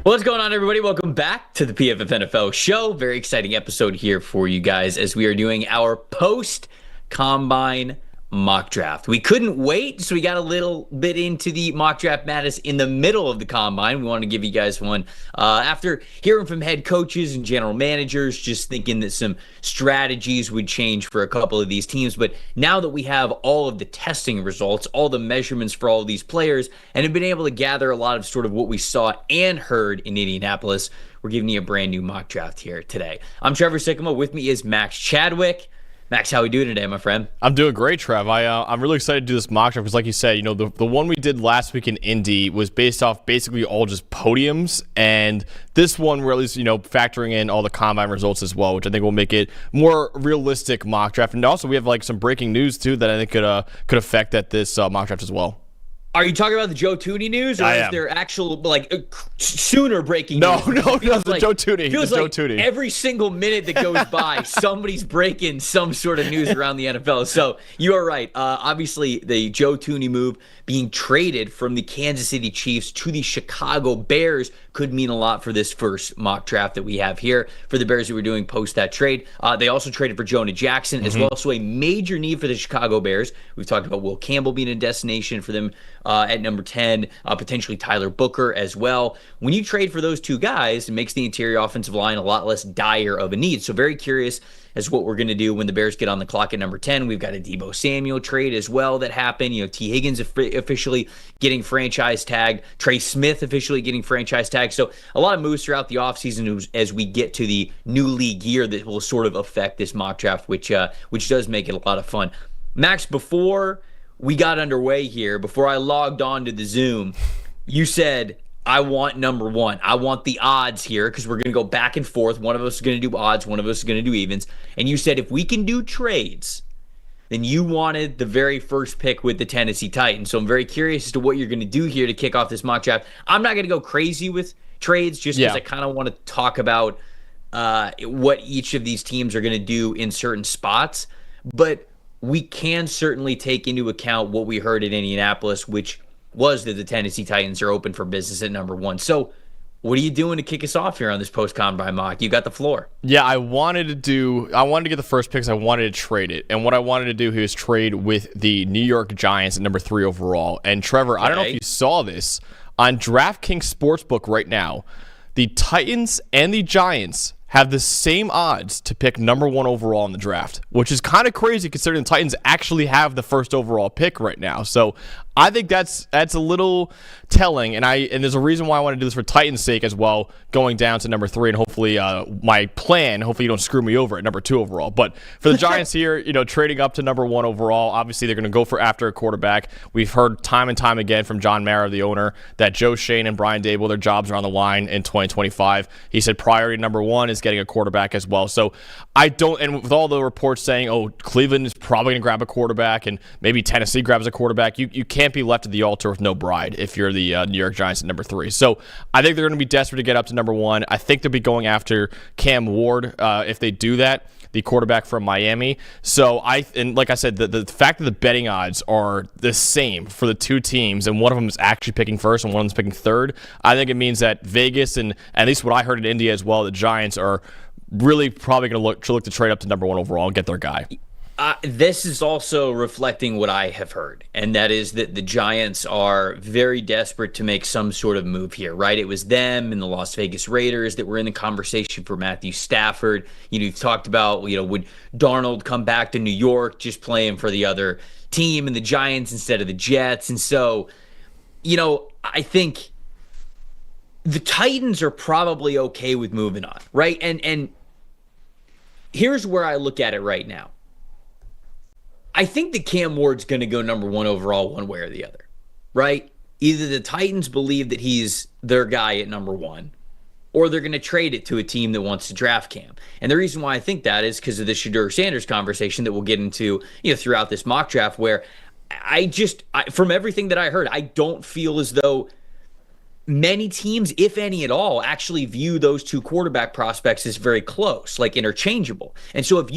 What's going on, everybody? Welcome back to the PFF NFL show. Very exciting episode here for you guys as we are doing our post-combine mock draft. We couldn't wait, so we got a little bit into the mock draft madness in the middle of the combine. We want to give you guys one after hearing from head coaches and general managers, just thinking that some strategies would change for a couple of these teams. But now that we have all of the testing results, all the measurements for all of these players, and have been able to gather a lot of sort of what we saw and heard in Indianapolis, we're giving you a brand new mock draft here today. I'm Trevor Sikkema. With me is Max Chadwick. Max, how are we doing today, my friend? I'm doing great, Trev. I'm really excited to do this mock draft because, like you said, the one we did last week in Indy was based off basically all just podiums, and this one we're at least factoring in all the combine results as well, which I think will make it more realistic mock draft. And also, we have some breaking news too that I think could affect this mock draft as well. Are you talking about the Joe Tooney news, or is there actual sooner breaking news? No, the Joe Tooney. Feels like every single minute that goes by, somebody's breaking some sort of news around the NFL. So you are right. Obviously, the Joe Tooney move being traded from the Kansas City Chiefs to the Chicago Bears could mean a lot for this first mock draft that we have here for the Bears that we're doing post that trade. They also traded for Jonah Jackson as well, so a major need for the Chicago Bears. We've talked about Will Campbell being a destination for them at number 10, potentially Tyler Booker as well. When you trade for those two guys, it makes the interior offensive line a lot less dire of a need. So very curious as what we're going to do when the Bears get on the clock at number 10. We've got a Deebo Samuel trade as well that happened. T. Higgins officially getting franchise tagged. Trey Smith officially getting franchise tagged. So a lot of moves throughout the offseason as we get to the new league year that will sort of affect this mock draft, which does make it a lot of fun. Max, before we got underway here, before I logged on to the Zoom, you said, I want number one. I want the odds here because we're going to go back and forth. One of us is going to do odds. One of us is going to do evens. And you said if we can do trades, then you wanted the very first pick with the Tennessee Titans. So I'm very curious as to what you're going to do here to kick off this mock draft. I'm not going to go crazy with trades just because I kind of want to talk about what each of these teams are going to do in certain spots. But we can certainly take into account what we heard in Indianapolis, which was that the Tennessee Titans are open for business at number one. So what are you doing to kick us off here on this post-combine mock? You got the floor. Yeah, I wanted to get the first pick because I wanted to trade it. And what I wanted to do here is trade with the New York Giants at number 3 overall. And Trevor, I don't know if you saw this. On DraftKings Sportsbook right now, the Titans and the Giants have the same odds to pick number 1 overall in the draft, which is kind of crazy considering the Titans actually have the first overall pick right now. So I think that's a little telling, and there's a reason why I want to do this for Titans' sake as well, going down to number 3, and hopefully my plan, hopefully you don't screw me over at number 2 overall. But for the Giants here, trading up to number 1 overall, obviously they're going to go for after a quarterback. We've heard time and time again from John Mara, the owner, that Joe Shane and Brian Daboll, their jobs are on the line in 2025. He said priority number 1 is getting a quarterback as well. So and with all the reports saying, Cleveland is probably going to grab a quarterback and maybe Tennessee grabs a quarterback, you can't be left at the altar with no bride if you're the New York Giants at number 3. So I think they're going to be desperate to get up to number 1. I think they'll be going after Cam Ward if they do that, the quarterback from Miami. So like I said, the fact that the betting odds are the same for the two teams, and one of them is actually picking first and one of them is picking third, I think it means that Vegas and at least what I heard in India as well, the Giants are really probably going to look to trade up to number 1 overall and get their guy. This is also reflecting what I have heard, and that is that the Giants are very desperate to make some sort of move here, right? It was them and the Las Vegas Raiders that were in the conversation for Matthew Stafford. You've talked about, would Darnold come back to New York just playing for the other team and the Giants instead of the Jets? And so, I think the Titans are probably okay with moving on, right? And here's where I look at it right now. I think that Cam Ward's going to go number 1 overall one way or the other, right? Either the Titans believe that he's their guy at number 1, or they're going to trade it to a team that wants to draft Cam. And the reason why I think that is because of the Shedeur Sanders conversation that we'll get into throughout this mock draft, where from everything that I heard, I don't feel as though many teams, if any at all, actually view those two quarterback prospects as very close, like interchangeable. And so if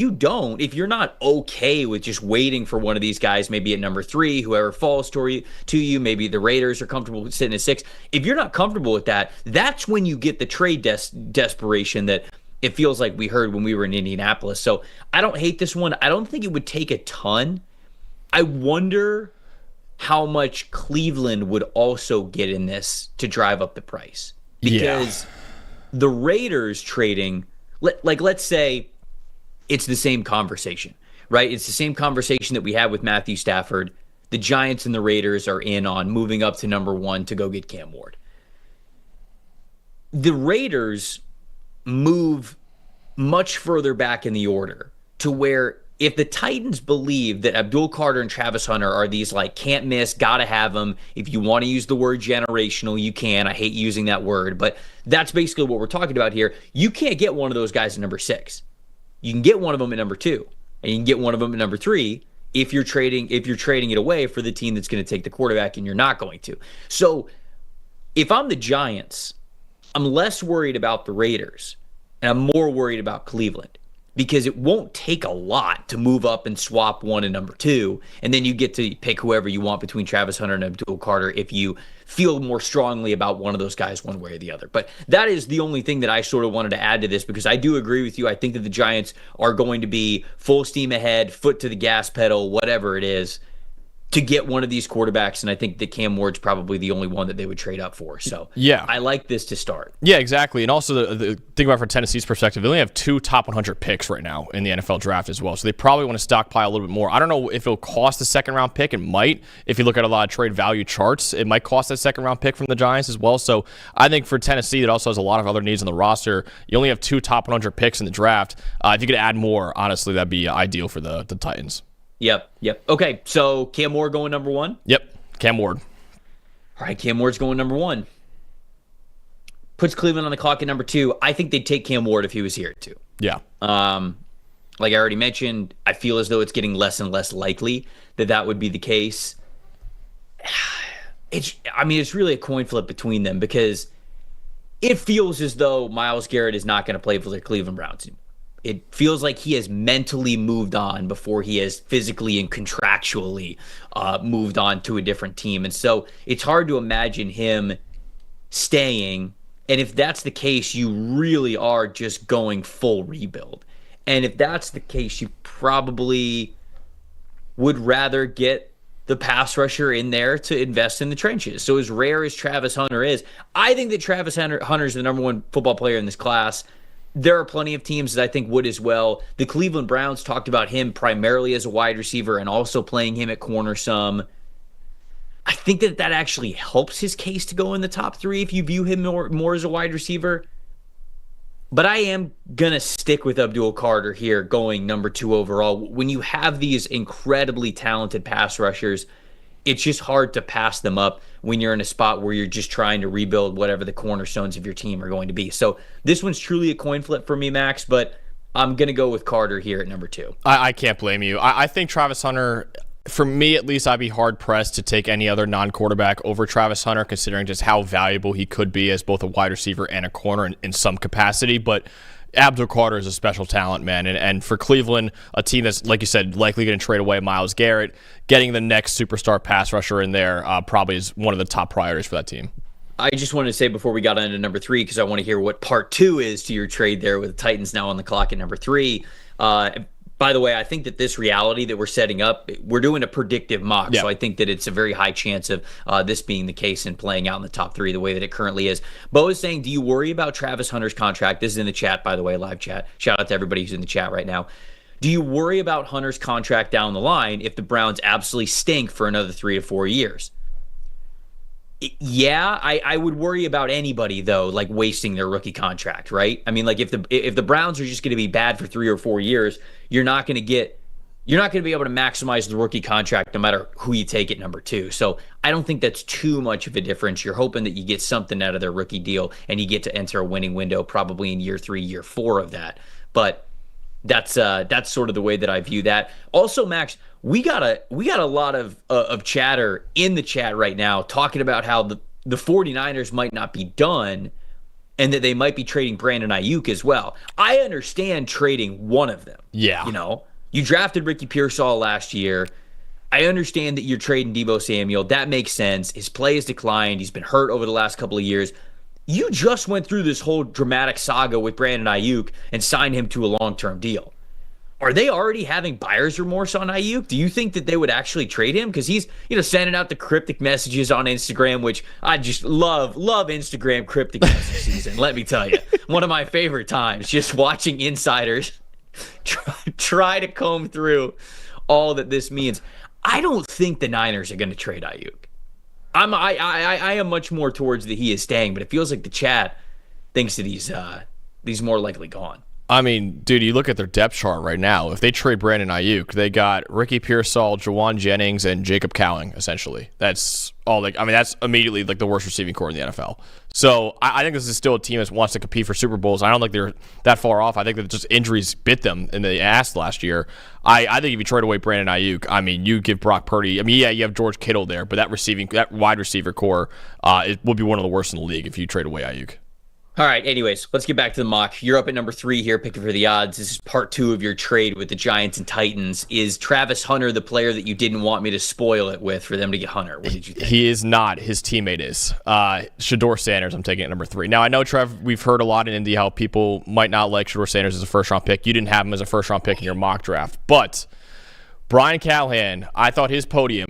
you're not okay with just waiting for one of these guys, maybe at number 3, whoever falls to you, maybe the Raiders are comfortable with sitting at 6. If you're not comfortable with that, that's when you get the trade desperation that it feels like we heard when we were in Indianapolis. So I don't hate this one. I don't think it would take a ton. I wonder how much Cleveland would also get in this to drive up the price. Because the Raiders trading, let's say it's the same conversation, right? It's the same conversation that we had with Matthew Stafford. The Giants and the Raiders are in on moving up to number 1 to go get Cam Ward. The Raiders move much further back in the order to where if the Titans believe that Abdul Carter and Travis Hunter are these like can't miss, gotta have them, if you want to use the word generational, you can. I hate using that word, but that's basically what we're talking about here. You can't get one of those guys at number 6. You can get one of them at number 2, and you can get one of them at number 3 if you're trading it away for the team that's going to take the quarterback, and you're not going to. So if I'm the Giants, I'm less worried about the Raiders, and I'm more worried about Cleveland. Because it won't take a lot to move up and swap 1 and number 2, and then you get to pick whoever you want between Travis Hunter and Abdul Carter if you feel more strongly about one of those guys one way or the other. But that is the only thing that I sort of wanted to add to this, because I do agree with you. I think that the Giants are going to be full steam ahead, foot to the gas pedal, whatever it is, to get one of these quarterbacks, and I think that Cam Ward's probably the only one that they would trade up for. So yeah, I like this to start. Yeah, exactly. And also, the think about from Tennessee's perspective, they only have 2 top 100 picks right now in the NFL draft as well. So they probably want to stockpile a little bit more. I don't know if it'll cost a second-round pick. It might. If you look at a lot of trade value charts, it might cost a second-round pick from the Giants as well. So I think for Tennessee, that also has a lot of other needs on the roster. You only have 2 top 100 picks in the draft. If you could add more, honestly, that'd be ideal for the Titans. Yep. Okay, so Cam Ward going number 1? Yep, Cam Ward. All right, Cam Ward's going number 1. Puts Cleveland on the clock at number 2. I think they'd take Cam Ward if he was here at 2. Yeah. Like I already mentioned, I feel as though it's getting less and less likely that would be the case. It's really a coin flip between them, because it feels as though Myles Garrett is not going to play for the Cleveland Browns anymore. It feels like he has mentally moved on before he has physically and contractually moved on to a different team. And so it's hard to imagine him staying. And if that's the case, you really are just going full rebuild. And if that's the case, you probably would rather get the pass rusher in there to invest in the trenches. So as rare as Travis Hunter is, I think that Travis Hunter is the number 1 football player in this class. There are plenty of teams that I think would as well. The Cleveland Browns talked about him primarily as a wide receiver and also playing him at corner some. I think that actually helps his case to go in the top 3 if you view him more as a wide receiver. But I am going to stick with Abdul Carter here going number 2 overall. When you have these incredibly talented pass rushers, it's just hard to pass them up when you're in a spot where you're just trying to rebuild whatever the cornerstones of your team are going to be. So this one's truly a coin flip for me, Max, but I'm going to go with Carter here at number 2. I can't blame you. I think Travis Hunter, for me at least, I'd be hard-pressed to take any other non-quarterback over Travis Hunter, considering just how valuable he could be as both a wide receiver and a corner in some capacity. But Abdul Carter is a special talent, man. And for Cleveland, a team that's, like you said, likely going to trade away Myles Garrett, getting the next superstar pass rusher in there probably is one of the top priorities for that team. I just wanted to say before we got into number 3, because I want to hear what part 2 is to your trade there with the Titans now on the clock at number 3. By the way, I think that this reality that we're setting up, we're doing a predictive mock, so I think that it's a very high chance of this being the case and playing out in the top 3 the way that it currently is. Bo is saying, do you worry about Travis Hunter's contract? This is in the chat, by the way, live chat. Shout out to everybody who's in the chat right now. Do you worry about Hunter's contract down the line if the Browns absolutely stink for another 3 to 4 years? Yeah, I would worry about anybody, though, like wasting their rookie contract, right? I mean, like if the Browns are just going to be bad for 3 or 4 years, you're not going to be able to maximize the rookie contract no matter who you take at number 2. So I don't think that's too much of a difference. You're hoping that you get something out of their rookie deal and you get to enter a winning window probably in year 3, year 4 of that. But that's sort of the way that I view that. Also, Max, we got a lot of chatter in the chat right now talking about how the 49ers might not be done and that they might be trading Brandon Ayuk as well. I understand trading one of them. Yeah. You drafted Ricky Pearsall last year. I understand that you're trading Deebo Samuel. That makes sense. His play has declined. He's been hurt over the last couple of years. You just went through this whole dramatic saga with Brandon Ayuk and signed him to a long-term deal. Are they already having buyer's remorse on Ayuk? Do you think that they would actually trade him? Because he's, sending out the cryptic messages on Instagram, which I just love Instagram cryptic message season. Let me tell you, one of my favorite times, just watching insiders try to comb through all that this means. I don't think the Niners are going to trade Ayuk. I am much more towards that he is staying, but it feels like the chat thinks that he's more likely gone. I mean, dude, you look at their depth chart right now. If they trade Brandon Ayuk, they got Ricky Pearsall, Jawan Jennings, and Jacob Cowing, essentially. That's all. That's immediately the worst receiving core in the NFL. So I think this is still a team that wants to compete for Super Bowls. I don't think they're that far off. I think that just injuries bit them in the ass last year. I think if you trade away Brandon Ayuk, you give Brock Purdy. You have George Kittle there, but that wide receiver core it would be one of the worst in the league if you trade away Ayuk. All right, anyways, let's get back to the mock. You're up at number 3 here, picking for the odds. This is part 2 of your trade with the Giants and Titans. Is Travis Hunter the player that you didn't want me to spoil it with for them to get Hunter? What did you think? He is not. His teammate is. Shedeur Sanders, I'm taking at number 3. Now, I know, Trev, we've heard a lot in Indy how people might not like Shedeur Sanders as a first-round pick. You didn't have him as a first-round pick in your mock draft. But Brian Callahan, I thought his podium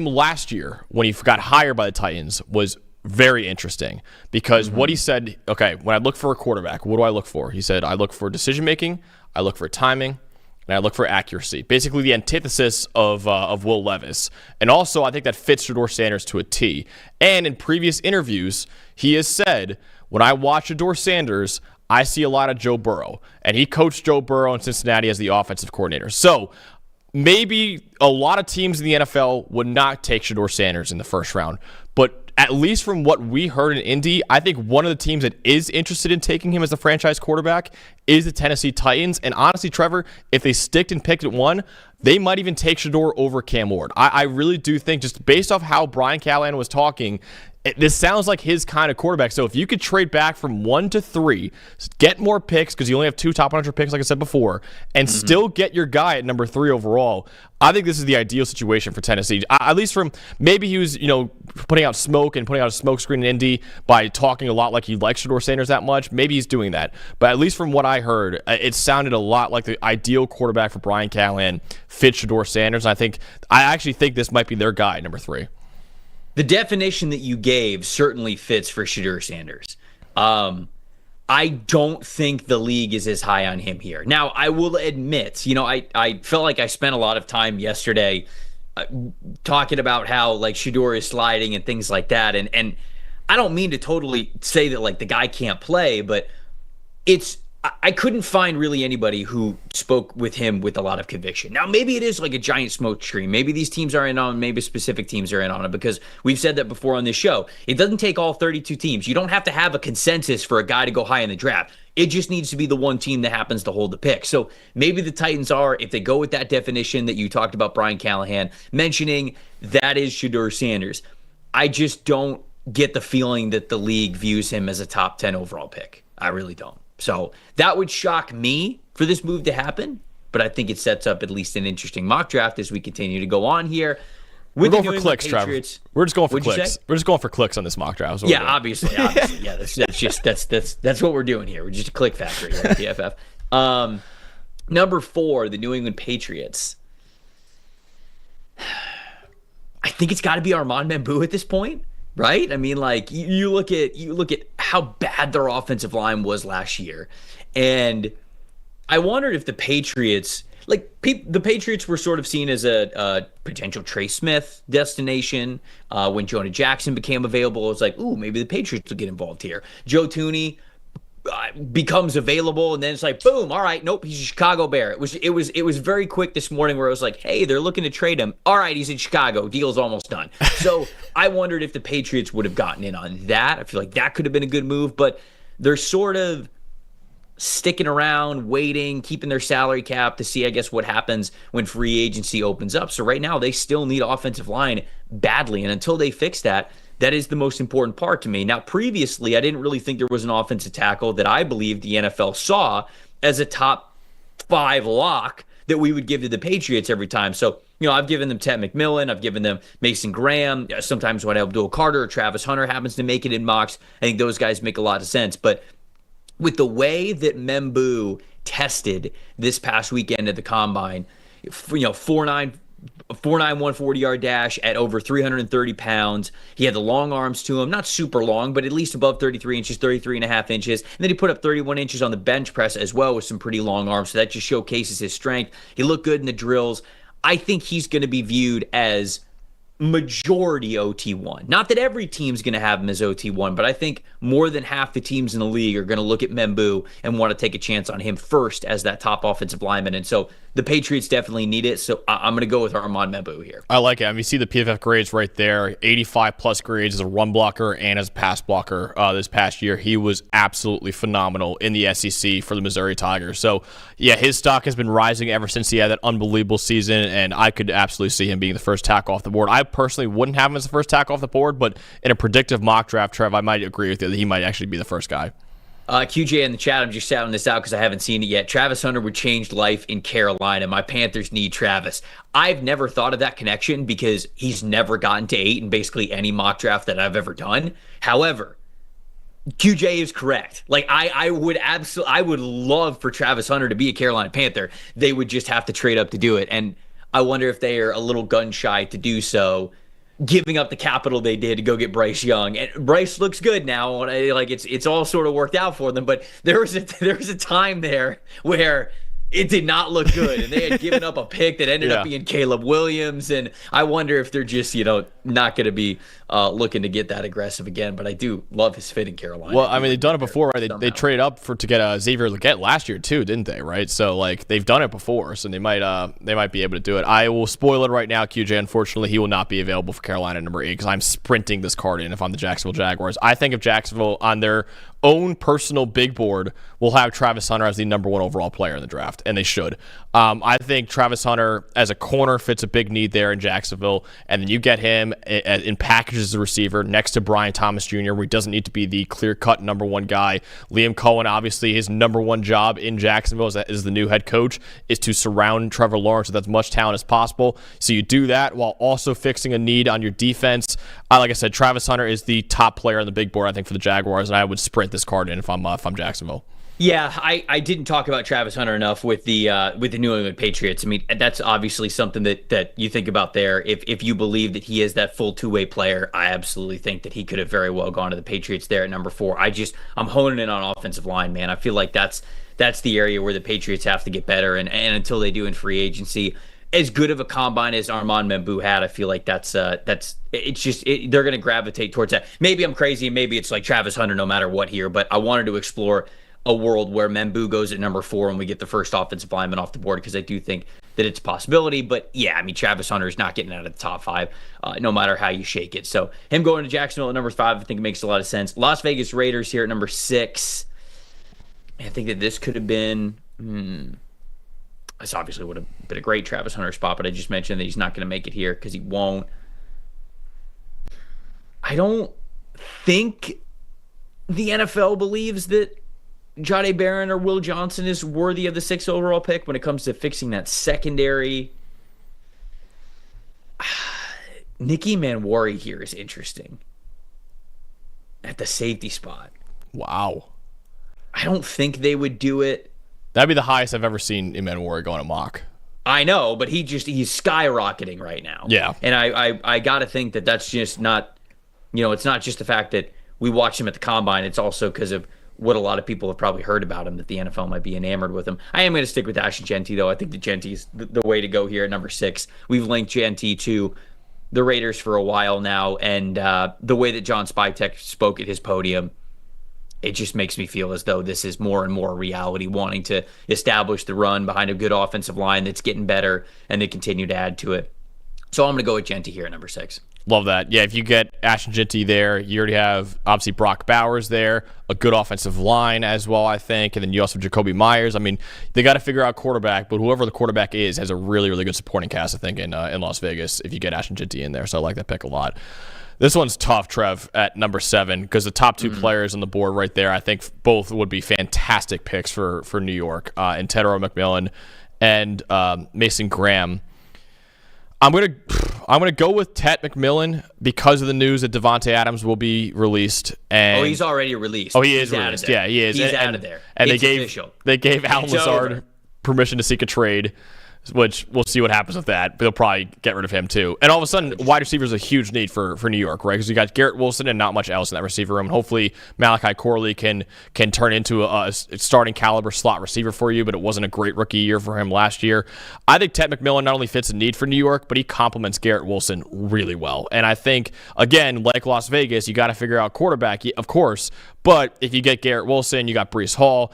last year when he got hired by the Titans was very interesting because what he said, okay, when I look for a quarterback, what do I look for? He said, I look for decision-making, I look for timing, and I look for accuracy. Basically the antithesis of Will Levis. And also, I think that fits Shedeur Sanders to a T. And in previous interviews, he has said, when I watch Shedeur Sanders, I see a lot of Joe Burrow. And he coached Joe Burrow in Cincinnati as the offensive coordinator. So maybe a lot of teams in the NFL would not take Shedeur Sanders in the first round. But at least from what we heard in Indy, I think one of the teams that is interested in taking him as the franchise quarterback is the Tennessee Titans. And honestly, Trevor, if they sticked and picked at 1, they might even take Shedeur over Cam Ward. I really do think, just based off how Brian Callahan was talking, this sounds like his kind of quarterback. So if you could trade back from 1 to 3, get more picks, because you only have 2 top 100 picks, like I said before, and still get your guy at number 3 overall, I think this is the ideal situation for Tennessee. At least from, maybe he was, putting out smoke and putting out a smoke screen in Indy by talking a lot like he likes Shedeur Sanders that much. Maybe he's doing that. But at least from what I heard, it sounded a lot like the ideal quarterback for Brian Callahan fits Shedeur Sanders. And I actually think this might be their guy, number 3. The definition that you gave certainly fits for Shedeur Sanders. I don't think the league is as high on him here. Now, I will admit, I felt like I spent a lot of time yesterday talking about how Shedeur is sliding and things like that. And I don't mean to totally say that the guy can't play, but I couldn't find really anybody who spoke with him with a lot of conviction. Now, maybe it is like a giant smoke screen. Maybe these teams are in on it. Maybe specific teams are in on it, because we've said that before on this show. It doesn't take all 32 teams. You don't have to have a consensus for a guy to go high in the draft. It just needs to be the one team that happens to hold the pick. So maybe the Titans are, if they go with that definition that you talked about Brian Callahan mentioning, that is Shedeur Sanders. I just don't get the feeling that the league views him as a top 10 overall pick. I really don't. So that would shock me for this move to happen, but I think it sets up at least an interesting mock draft as we continue to go on here. We're going for clicks, Trevor. We're just going for clicks. We're just going for clicks on this mock draft. Yeah, obviously. Yeah, that's what we're doing here. We're just a click factory here at PFF. Number 4, the New England Patriots. I think it's got to be Armand Bamboo at this point. Right? I mean, you look at how bad their offensive line was last year. And I wondered if the Patriots, the Patriots were sort of seen as a potential Trey Smith destination. When Jonah Jackson became available, it was like, ooh, maybe the Patriots will get involved here. Joe Thuney becomes available, and then it's like, boom, all right, nope, he's a Chicago Bear. It was very quick this morning where I was like, hey, they're looking to trade him. All right, he's in Chicago. Deal's almost done. So I wondered if the Patriots would have gotten in on that. I feel like that could have been a good move, but they're sort of sticking around, waiting, keeping their salary cap to see, I guess, what happens when free agency opens up. So right now, they still need offensive line badly, and until they fix that, that is the most important part to me. Now, previously, I didn't really think there was an offensive tackle that I believe the NFL saw as a top 5 lock that we would give to the Patriots every time. So, I've given them Ted McMillan. I've given them Mason Graham. Sometimes when Abdul Carter or Travis Hunter happens to make it in mocks, I think those guys make a lot of sense. But with the way that M'Boue tested this past weekend at the Combine, 4'9", 140-yard dash at over 330 pounds. He had the long arms to him, not super long, but at least above 33 inches, 33 and a half inches. And then he put up 31 inches on the bench press as well with some pretty long arms. So that just showcases his strength. He looked good in the drills. I think he's going to be viewed as majority OT1. Not that every team's going to have him as OT1, but I think more than half the teams in the league are going to look at M'Boue and want to take a chance on him first as that top offensive lineman. And so the Patriots definitely need it. So I'm going to go with Armand M'Boue here. I like it. I mean, you see the PFF grades right there, 85-plus grades as a run blocker and as a pass blocker this past year. He was absolutely phenomenal in the SEC for the Missouri Tigers. So, yeah, his stock has been rising ever since he had that unbelievable season, and I could absolutely see him being the first tackle off the board. I personally wouldn't have him as the first tackle off the board, but in a predictive mock draft, Trev, I might agree with you that he might actually be the first guy. QJ in the chat, I'm just shouting this out because I haven't seen it yet. Travis Hunter would change life in Carolina. My Panthers need Travis. I've never thought of that connection because he's never gotten to 8 in basically any mock draft that I've ever done. However, QJ is correct. Like I would love for Travis Hunter to be a Carolina Panther. They would just have to trade up to do it. And I wonder if they are a little gun shy to do so, giving up the capital they did to go get Bryce Young. And Bryce looks good now. Like it's all sort of worked out for them. But there was a time there where it did not look good, and they had given up a pick that ended up being Caleb Williams. And I wonder if they're just not going to be looking to get that aggressive again. But I do love his fit in Carolina. Well, I mean, they've done it before, right? They traded up to get Xavier Legette last year too, didn't they? Right? So like they've done it before, so they might be able to do it. I will spoil it right now, QJ. Unfortunately, he will not be available for Carolina number 8 because I'm sprinting this card in if I'm the Jacksonville Jaguars. I think if Jacksonville on their own personal big board will have Travis Hunter as the number 1 overall player in the draft, and they should. I think Travis Hunter as a corner fits a big need there in Jacksonville, and then you get him in packages as a receiver next to Brian Thomas Jr., where he doesn't need to be the clear-cut number 1 guy. Liam Cohen, obviously, his number 1 job in Jacksonville as the new head coach is to surround Trevor Lawrence with as much talent as possible. So you do that while also fixing a need on your defense. Like I said, Travis Hunter is the top player on the big board, I think, for the Jaguars, and I would sprint this card in if I'm Jacksonville. Yeah, I didn't talk about Travis Hunter enough with the New England Patriots. I mean, that's obviously something that you think about there. If you believe that he is that full two-way player, I absolutely think that he could have very well gone to the Patriots there at number 4. I'm honing in on offensive line, man. I feel like that's the area where the Patriots have to get better, and until they do in free agency, as good of a combine as Armand M'Boue had, I feel like they're going to gravitate towards that. Maybe I'm crazy, and maybe it's like Travis Hunter no matter what here, but I wanted to explore a world where M'Boue goes at number 4 and we get the first offensive lineman off the board, because I do think that it's a possibility. But yeah, I mean, Travis Hunter is not getting out of the top 5 no matter how you shake it. So him going to Jacksonville at number 5, I think it makes a lot of sense. Las Vegas Raiders here at number 6. I think that this could have been this obviously would have been a great Travis Hunter spot, but I just mentioned that he's not going to make it here because he won't. I don't think the NFL believes that Jahdae Barron or Will Johnson is worthy of the 6th overall pick when it comes to fixing that secondary. Nicky Manwari here is interesting at the safety spot. Wow. I don't think they would do it. That'd be the highest I've ever seen Manwari going a mock. I know, but he's skyrocketing right now. Yeah. And I got to think that that's just not, it's not just the fact that we watched him at the Combine. It's also because of what a lot of people have probably heard about him, that the NFL might be enamored with him. I am going to stick with Ashton Jeanty, though. I think that Jeanty is the way to go here at number 6. We've linked Jeanty to the Raiders for a while now, and the way that John Spytek spoke at his podium, it just makes me feel as though this is more and more reality, wanting to establish the run behind a good offensive line that's getting better, and they continue to add to it. So I'm going to go with Jeanty here at number 6. Love that. Yeah, if you get Ashton Jeanty there, you already have, obviously, Brock Bowers there, a good offensive line as well, I think, and then you also have Jacoby Myers. I mean, they got to figure out quarterback, but whoever the quarterback is has a really, really good supporting cast, I think, in Las Vegas if you get Ashton Jeanty in there, so I like that pick a lot. This one's tough, Trev, at number 7, because the top 2 players on the board right there, I think both would be fantastic picks for New York, and Tedero McMillan and Mason Graham. I'm gonna go with Ted McMillan because of the news that Devontae Adams will be released. And he's already released. Oh, he is released. Yeah, he is. He's out of there. And it's official. They gave Alan Lazard permission to seek a trade, which we'll see what happens with that. But they'll probably get rid of him too. And all of a sudden, wide receiver is a huge need for New York, right? Because you got Garrett Wilson and not much else in that receiver room. And hopefully Malachi Corley can turn into a starting caliber slot receiver for you. But it wasn't a great rookie year for him last year. I think Ted McMillan not only fits a need for New York, but he complements Garrett Wilson really well. And I think, again, like Las Vegas, you got to figure out quarterback, of course. But if you get Garrett Wilson, you got Breece Hall,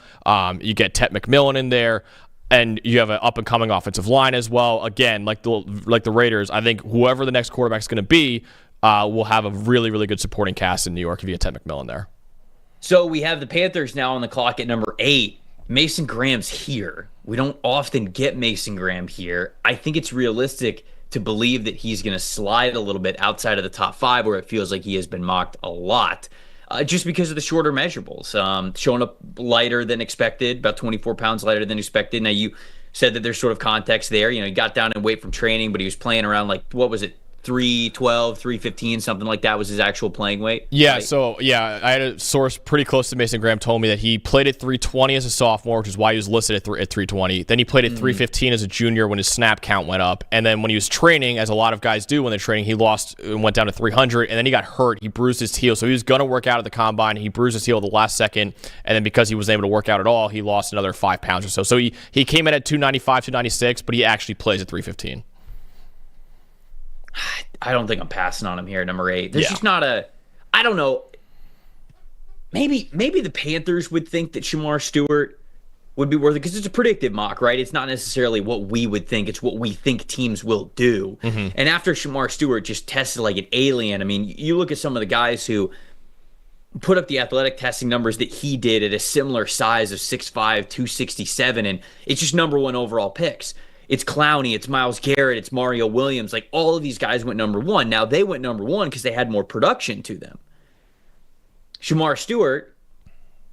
you get Ted McMillan in there. And you have an up-and-coming offensive line as well. Again, like the Raiders, I think whoever the next quarterback is going to be will have a really, really good supporting cast in New York if you get Ted McMillan there. So we have the Panthers now on the clock at number 8. Mason Graham's here. We don't often get Mason Graham here. I think it's realistic to believe that he's going to slide a little bit outside of the top 5 where it feels like he has been mocked a lot. Just because of the shorter measurables, showing up lighter than expected, about 24 pounds lighter than expected. Now, you said that there's sort of context there. You know, he got down in weight from training, but he was playing around what was it, 312, 315, something like that was his actual playing weight. Yeah, right? So, yeah, I had a source pretty close to Mason Graham told me that he played at 320 as a sophomore, which is why he was listed at 320. Then he played at 315 as a junior when his snap count went up. And then when he was training, as a lot of guys do when they're training, he lost and went down to 300. And then he got hurt. He bruised his heel. So he was going to work out at the combine. He bruised his heel at the last second. And then because he wasn't able to work out at all, he lost another 5 pounds or so. So he came in at 295, 296, but he actually plays at 315. I don't think I'm passing on him here, number 8. There's just not I don't know. Maybe the Panthers would think that Shamar Stewart would be worth it because it's a predictive mock, right? It's not necessarily what we would think. It's what we think teams will do. And after Shamar Stewart just tested like an alien, I mean, you look at some of the guys who put up the athletic testing numbers that he did at a similar size of 6'5", 267, and it's just number 1 overall picks. It's Clowney, it's Myles Garrett, it's Mario Williams. Like, all of these guys went number 1. Now, they went number 1 because they had more production to them. Shamar Stewart,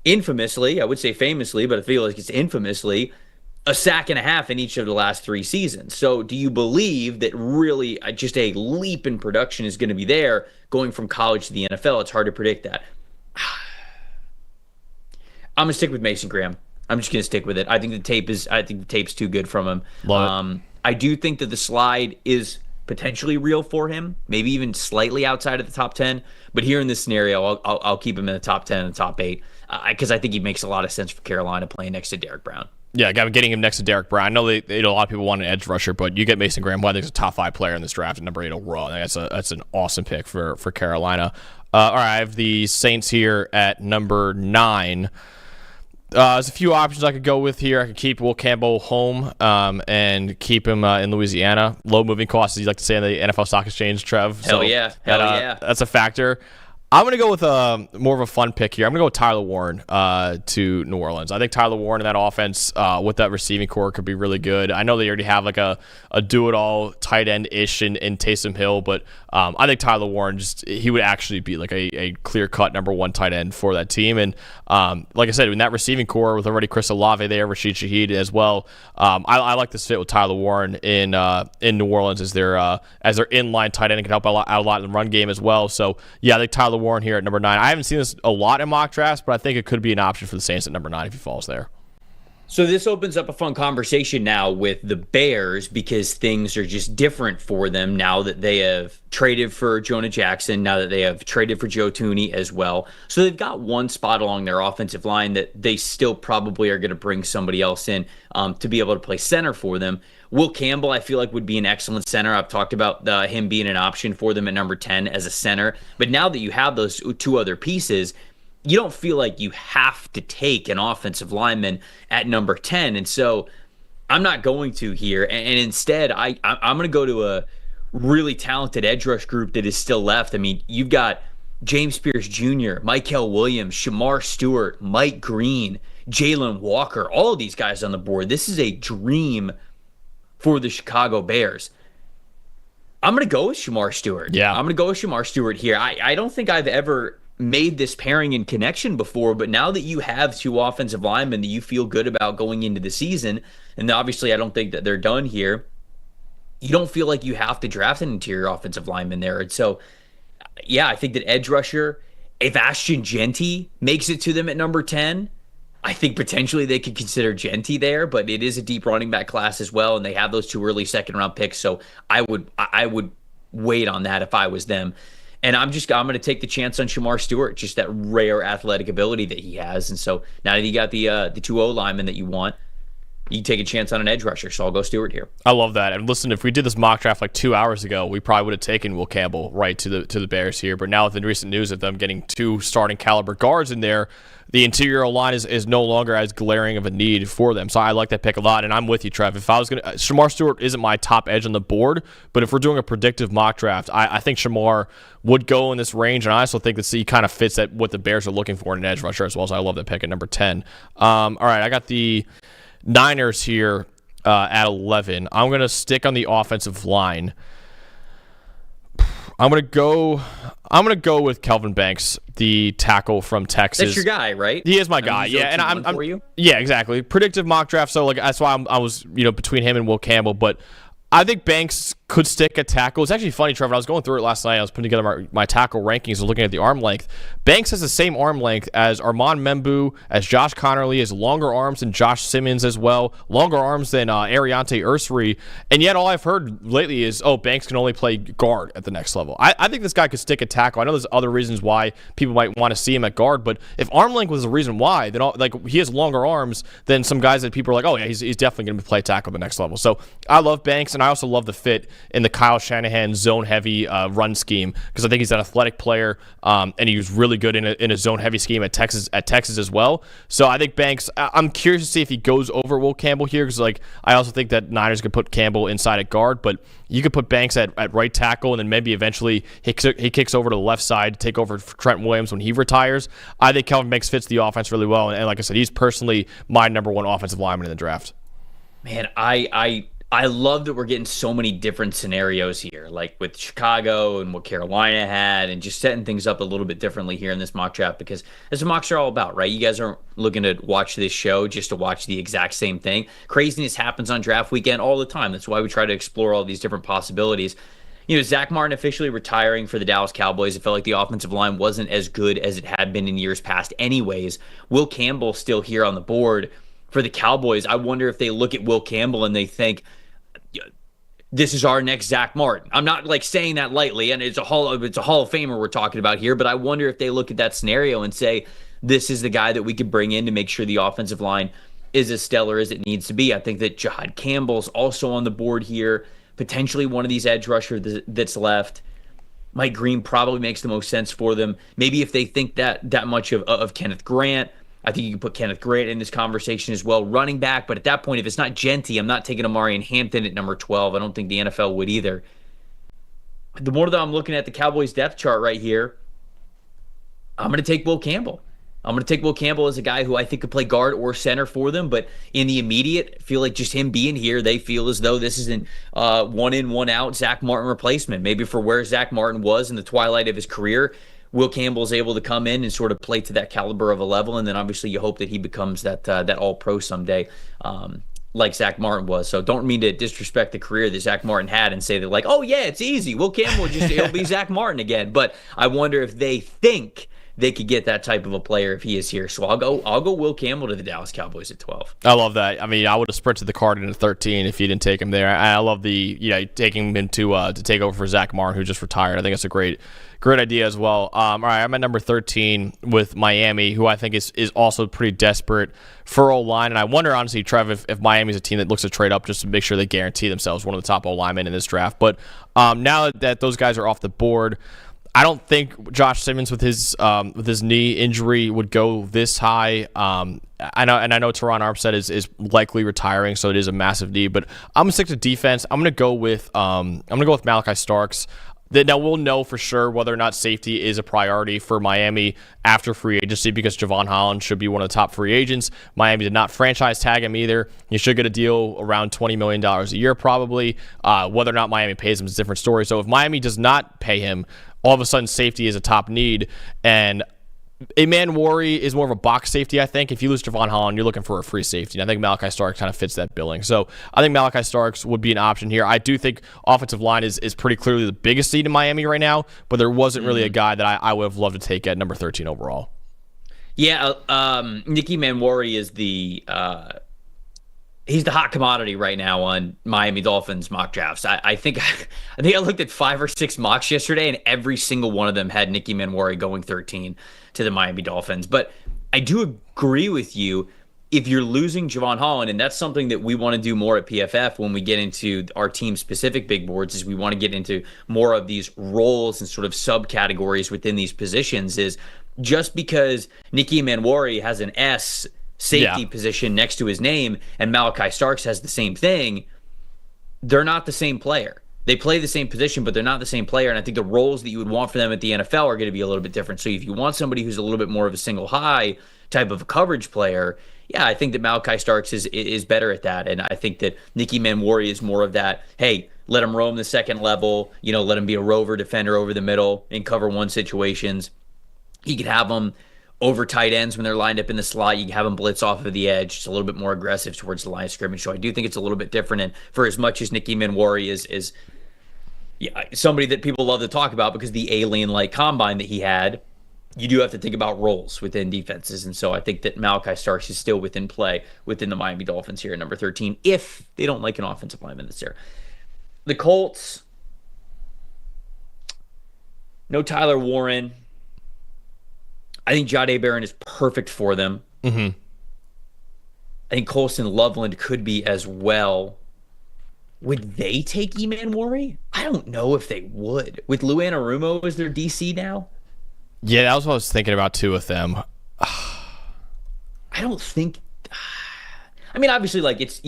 infamously, I would say famously, but I feel like it's infamously, a sack and a half in each of the last 3 seasons. So do you believe that really just a leap in production is going to be there going from college to the NFL? It's hard to predict that. I'm going to stick with Mason Graham. I'm just going to stick with it. I think the tape's too good from him. I do think that the slide is potentially real for him, maybe even slightly outside of the top 10. But here in this scenario, I'll keep him in the top 10 and the top 8 because I think he makes a lot of sense for Carolina playing next to Derek Brown. Yeah, getting him next to Derek Brown. I know a lot of people want an edge rusher, but you get Mason Graham, who I think is a top 5 player in this draft at number 8 overall. I think that's an awesome pick for Carolina. All right, I have the Saints here at number 9. There's a few options I could go with here. I could keep Will Campbell home and keep him in Louisiana. Low moving costs, as you like to say on the NFL Stock Exchange, Trev. Hell yeah. That's a factor. I'm going to go with more of a fun pick here. I'm going to go with Tyler Warren to New Orleans. I think Tyler Warren in that offense with that receiving core could be really good. I know they already have like a do-it-all tight end-ish in Taysom Hill, but I think Tyler Warren, he would actually be like a clear-cut number 1 tight end for that team. And like I said, in that receiving core with already Chris Olave there, Rashid Shaheed as well, I like this fit with Tyler Warren in New Orleans as their inline tight end and can help out a lot in the run game as well. So, yeah, I think Tyler Warren here at number 9. I haven't seen this a lot in mock drafts, but I think it could be an option for the Saints at number 9 if he falls there. So this opens up a fun conversation now with the Bears because things are just different for them now that they have traded for Jonah Jackson, now that they have traded for Joe Thuney as well. So they've got one spot along their offensive line that they still probably are going to bring somebody else in to be able to play center for them. Will Campbell, I feel like, would be an excellent center. I've talked about him being an option for them at number 10 as a center. But now that you have those 2 other pieces, you don't feel like you have to take an offensive lineman at number 10. And so I'm not going to here. And instead, I'm going to go to a really talented edge rush group that is still left. I mean, you've got James Pierce Jr., Mykel Williams, Shamar Stewart, Mike Green, Jalen Walker, all of these guys on the board. This is a dream for the Chicago Bears. I'm going to go with Shamar Stewart. Yeah. I'm going to go with Shamar Stewart here. I don't think I've ever made this pairing and connection before, but now that you have two offensive linemen that you feel good about going into the season, and obviously I don't think that they're done here, you don't feel like you have to draft an interior offensive lineman there. And so, yeah, I think that edge rusher, if Ashton Genty makes it to them at number 10, I think potentially they could consider Genty there, but it is a deep running back class as well, and they have those 2 early second-round picks, so I would wait on that if I was them. And I'm going to take the chance on Shamar Stewart, just that rare athletic ability that he has. And so now that you got the 2 O linemen that you want, you take a chance on an edge rusher, so I'll go Stewart here. I love that. And listen, if we did this mock draft like 2 hours ago, we probably would have taken Will Campbell right to the Bears here. But now with the recent news of them getting 2 starting caliber guards in there, the interior line is no longer as glaring of a need for them. So I like that pick a lot, and I'm with you, Trev. If I was going to, Shamar Stewart isn't my top edge on the board, but if we're doing a predictive mock draft, I think Shamar would go in this range, and I also think that he kind of fits at what the Bears are looking for in an edge rusher as well. So I love that pick at number 10. All right, I got the Niners here at 11. I'm going to stick on the offensive line. I'm going to go with Kelvin Banks, the tackle from Texas. That's your guy, right? He is my guy. Yeah, and I'm for you. Yeah, exactly. Predictive mock draft. So like that's why I was between him and Will Campbell, but I think Banks could stick a tackle. It's actually funny, Trevor. I was going through it last night. I was putting together my tackle rankings and looking at the arm length. Banks has the same arm length as Armand Membu, as Josh Connerly, has longer arms than Josh Simmons as well, longer arms than Ariante Ursary. And yet all I've heard lately is, Banks can only play guard at the next level. I think this guy could stick a tackle. I know there's other reasons why people might want to see him at guard, but if arm length was the reason why, then he has longer arms than some guys that people are like, oh yeah, he's definitely going to play tackle at the next level. So I love Banks, and I also love the fit in the Kyle Shanahan zone-heavy run scheme because I think he's an athletic player, and he was really good in a zone-heavy scheme at Texas as well. So I think Banks. I'm curious to see if he goes over Will Campbell here because I also think that Niners could put Campbell inside at guard, but you could put Banks at right tackle, and then maybe eventually he kicks over to the left side to take over for Trent Williams when he retires. I think Kelvin Banks fits the offense really well, and like I said, he's personally my number 1 offensive lineman in the draft. Man, I love that we're getting so many different scenarios here, like with Chicago and what Carolina had, and just setting things up a little bit differently here in this mock draft, because that's what mocks are all about, right? You guys aren't looking to watch this show just to watch the exact same thing. Craziness happens on draft weekend all the time. That's why we try to explore all these different possibilities. Zach Martin officially retiring for the Dallas Cowboys. It felt like the offensive line wasn't as good as it had been in years past anyways. Will Campbell still here on the board for the Cowboys. I wonder if they look at Will Campbell and they think, this is our next Zach Martin. I'm not saying that lightly, and it's a Hall of Famer we're talking about here, but I wonder if they look at that scenario and say, this is the guy that we could bring in to make sure the offensive line is as stellar as it needs to be. I think that Jahad Campbell's also on the board here, potentially one of these edge rushers that's left. Mike Green probably makes the most sense for them. Maybe if they think that much of Kenneth Grant, I think you can put Kenneth Grant in this conversation as well, running back. But at that point, if it's not Genty, I'm not taking Amari and Hampton at number 12. I don't think the NFL would either. The more that I'm looking at the Cowboys depth chart right here, I'm going to take Will Campbell. I'm going to take Will Campbell as a guy who I think could play guard or center for them. But in the immediate, I feel like just him being here, they feel as though this is an one in, one out Zach Martin replacement. Maybe for where Zach Martin was in the twilight of his career, Will Campbell is able to come in and sort of play to that caliber of a level, and then obviously you hope that he becomes that all-pro someday, like Zach Martin was. So don't mean to disrespect the career that Zach Martin had and say that oh yeah, it's easy. Will Campbell he'll be Zach Martin again. But I wonder if they think they could get that type of a player if he is here. So I'll go Will Campbell to the Dallas Cowboys at 12. I love that. I mean, I would have sprinted the card into 13 if you didn't take him there. I love the taking him to take over for Zach Martin, who just retired. I think that's a great idea as well. All right, I'm at number 13 with Miami, who I think is also pretty desperate for O-line. And I wonder, honestly, Trev, if Miami's a team that looks to trade up just to make sure they guarantee themselves one of the top O-linemen in this draft. But now that those guys are off the board, I don't think Josh Simmons with his knee injury would go this high. I know Teron Armstead is likely retiring, so it is a massive need. But I'm gonna stick to defense. I'm gonna go with Malachi Starks. Now we'll know for sure whether or not safety is a priority for Miami after free agency, because Javon Holland should be one of the top free agents. Miami did not franchise tag him either. He should get a deal around $20 million a year probably. Whether or not Miami pays him is a different story. So if Miami does not pay him, all of a sudden safety is a top need. And Worry is more of a box safety, I think. If you lose Javon Holland, you're looking for a free safety. And I think Malachi Starks kind of fits that billing. So I think Malachi Starks would be an option here. I do think offensive line is pretty clearly the biggest need in Miami right now, but there wasn't really a guy that I would have loved to take at number 13 overall. Yeah, Nicky Manwari is he's the hot commodity right now on Miami Dolphins mock drafts. I think I looked at 5 or 6 mocks yesterday, and every single one of them had Nicky Manwari going 13 to the Miami Dolphins. But I do agree with you. If you're losing Javon Holland, and that's something that we want to do more at PFF when we get into our team-specific big boards, is we want to get into more of these roles and sort of subcategories within these positions. Is just because Nicky Manwari has an S safety position next to his name and Malachi Starks has the same thing, they're not the same player. They play the same position, but they're not the same player. And I think the roles that you would want for them at the NFL are going to be a little bit different. So if you want somebody who's a little bit more of a single high type of a coverage player, yeah, I think that Malachi Starks is better at that. And I think that Nicky Manwari is more of that, hey, let him roam the second level, let him be a rover defender over the middle in cover one situations. He could have them over tight ends when they're lined up in the slot. You can have them blitz off of the edge. It's a little bit more aggressive towards the line of scrimmage. So I do think it's a little bit different. And for as much as Nicky Manwari is somebody that people love to talk about because the alien-like combine that he had, you do have to think about roles within defenses. And so I think that Malachi Starks is still within play within the Miami Dolphins here at number 13, if they don't like an offensive lineman that's there. The Colts, no Tyler Warren. I think Jahdae Barron is perfect for them. Mm-hmm. I think Colston Loveland could be as well. Would they take Manwari? I don't know if they would. With Lou Anarumo as their DC now? Yeah, that was what I was thinking about too with them. I don't think... I mean, obviously, it's,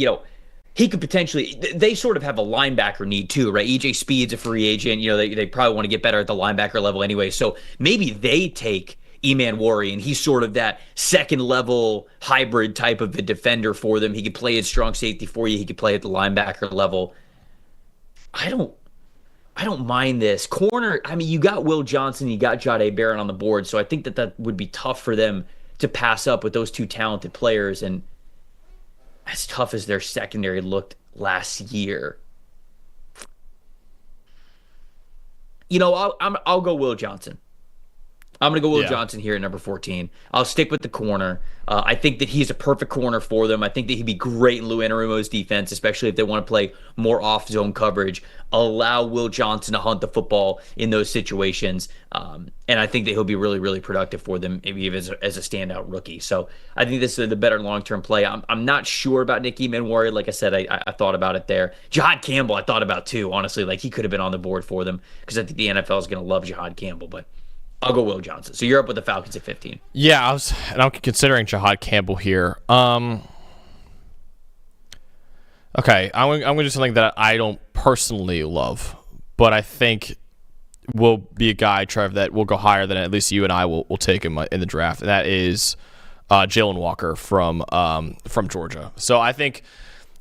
he could potentially... They sort of have a linebacker need too, right? EJ Speed's a free agent. They probably want to get better at the linebacker level anyway. So maybe they take Manwari, and he's sort of that second-level hybrid type of a defender for them. He could play at strong safety for you. He could play at the linebacker level. I don't mind this. Corner, I mean, you got Will Johnson, you got Jahdae Barron on the board, so I think that would be tough for them to pass up with those two talented players, and as tough as their secondary looked last year. I'll go Will Johnson. I'm going to go Will Johnson here at number 14. I'll stick with the corner. I think that he's a perfect corner for them. I think that he'd be great in Lou Anarumo's defense, especially if they want to play more off-zone coverage. Allow Will Johnson to hunt the football in those situations. And I think that he'll be really, really productive for them, maybe even as a standout rookie. So I think this is the better long-term play. I'm not sure about Nicky Manwari. Like I said, I thought about it there. Jihad Campbell I thought about too, honestly. He could have been on the board for them because I think the NFL is going to love Jihad Campbell, but I'll go Will Johnson. So you're up with the Falcons at 15. Yeah, I'm considering Jihad Campbell here. Okay, I'm going to do something that I don't personally love, but I think will be a guy, Trev, that will go higher than at least you and I will take him in the draft, and that is Jalen Walker from Georgia. So I think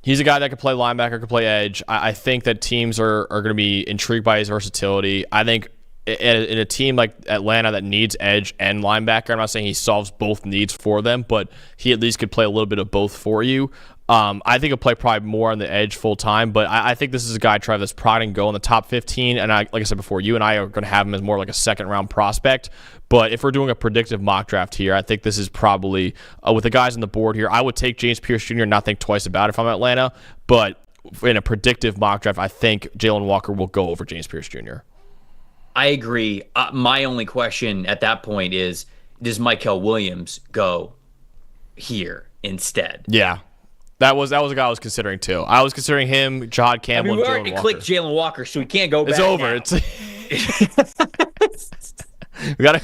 he's a guy that can play linebacker, can play edge. I think that teams are going to be intrigued by his versatility. I think in a team like Atlanta that needs edge and linebacker, I'm not saying he solves both needs for them, but he at least could play a little bit of both for you. I think he'll play probably more on the edge full time, but I think this is a guy, Trev, that's probably going to go in the top 15. And like I said before, you and I are going to have him as more like a second-round prospect. But if we're doing a predictive mock draft here, I think this is probably, with the guys on the board here, I would take James Pierce Jr. and not think twice about it if I'm Atlanta. But in a predictive mock draft, I think Jalen Walker will go over James Pierce Jr. I agree. My only question at that point is, does Mykel Williams go here instead? Yeah. That was a guy I was considering too. I was considering him, Jihad Campbell, we and Jalen already Walker. clicked Jalen Walker, so we can't go back. It's over.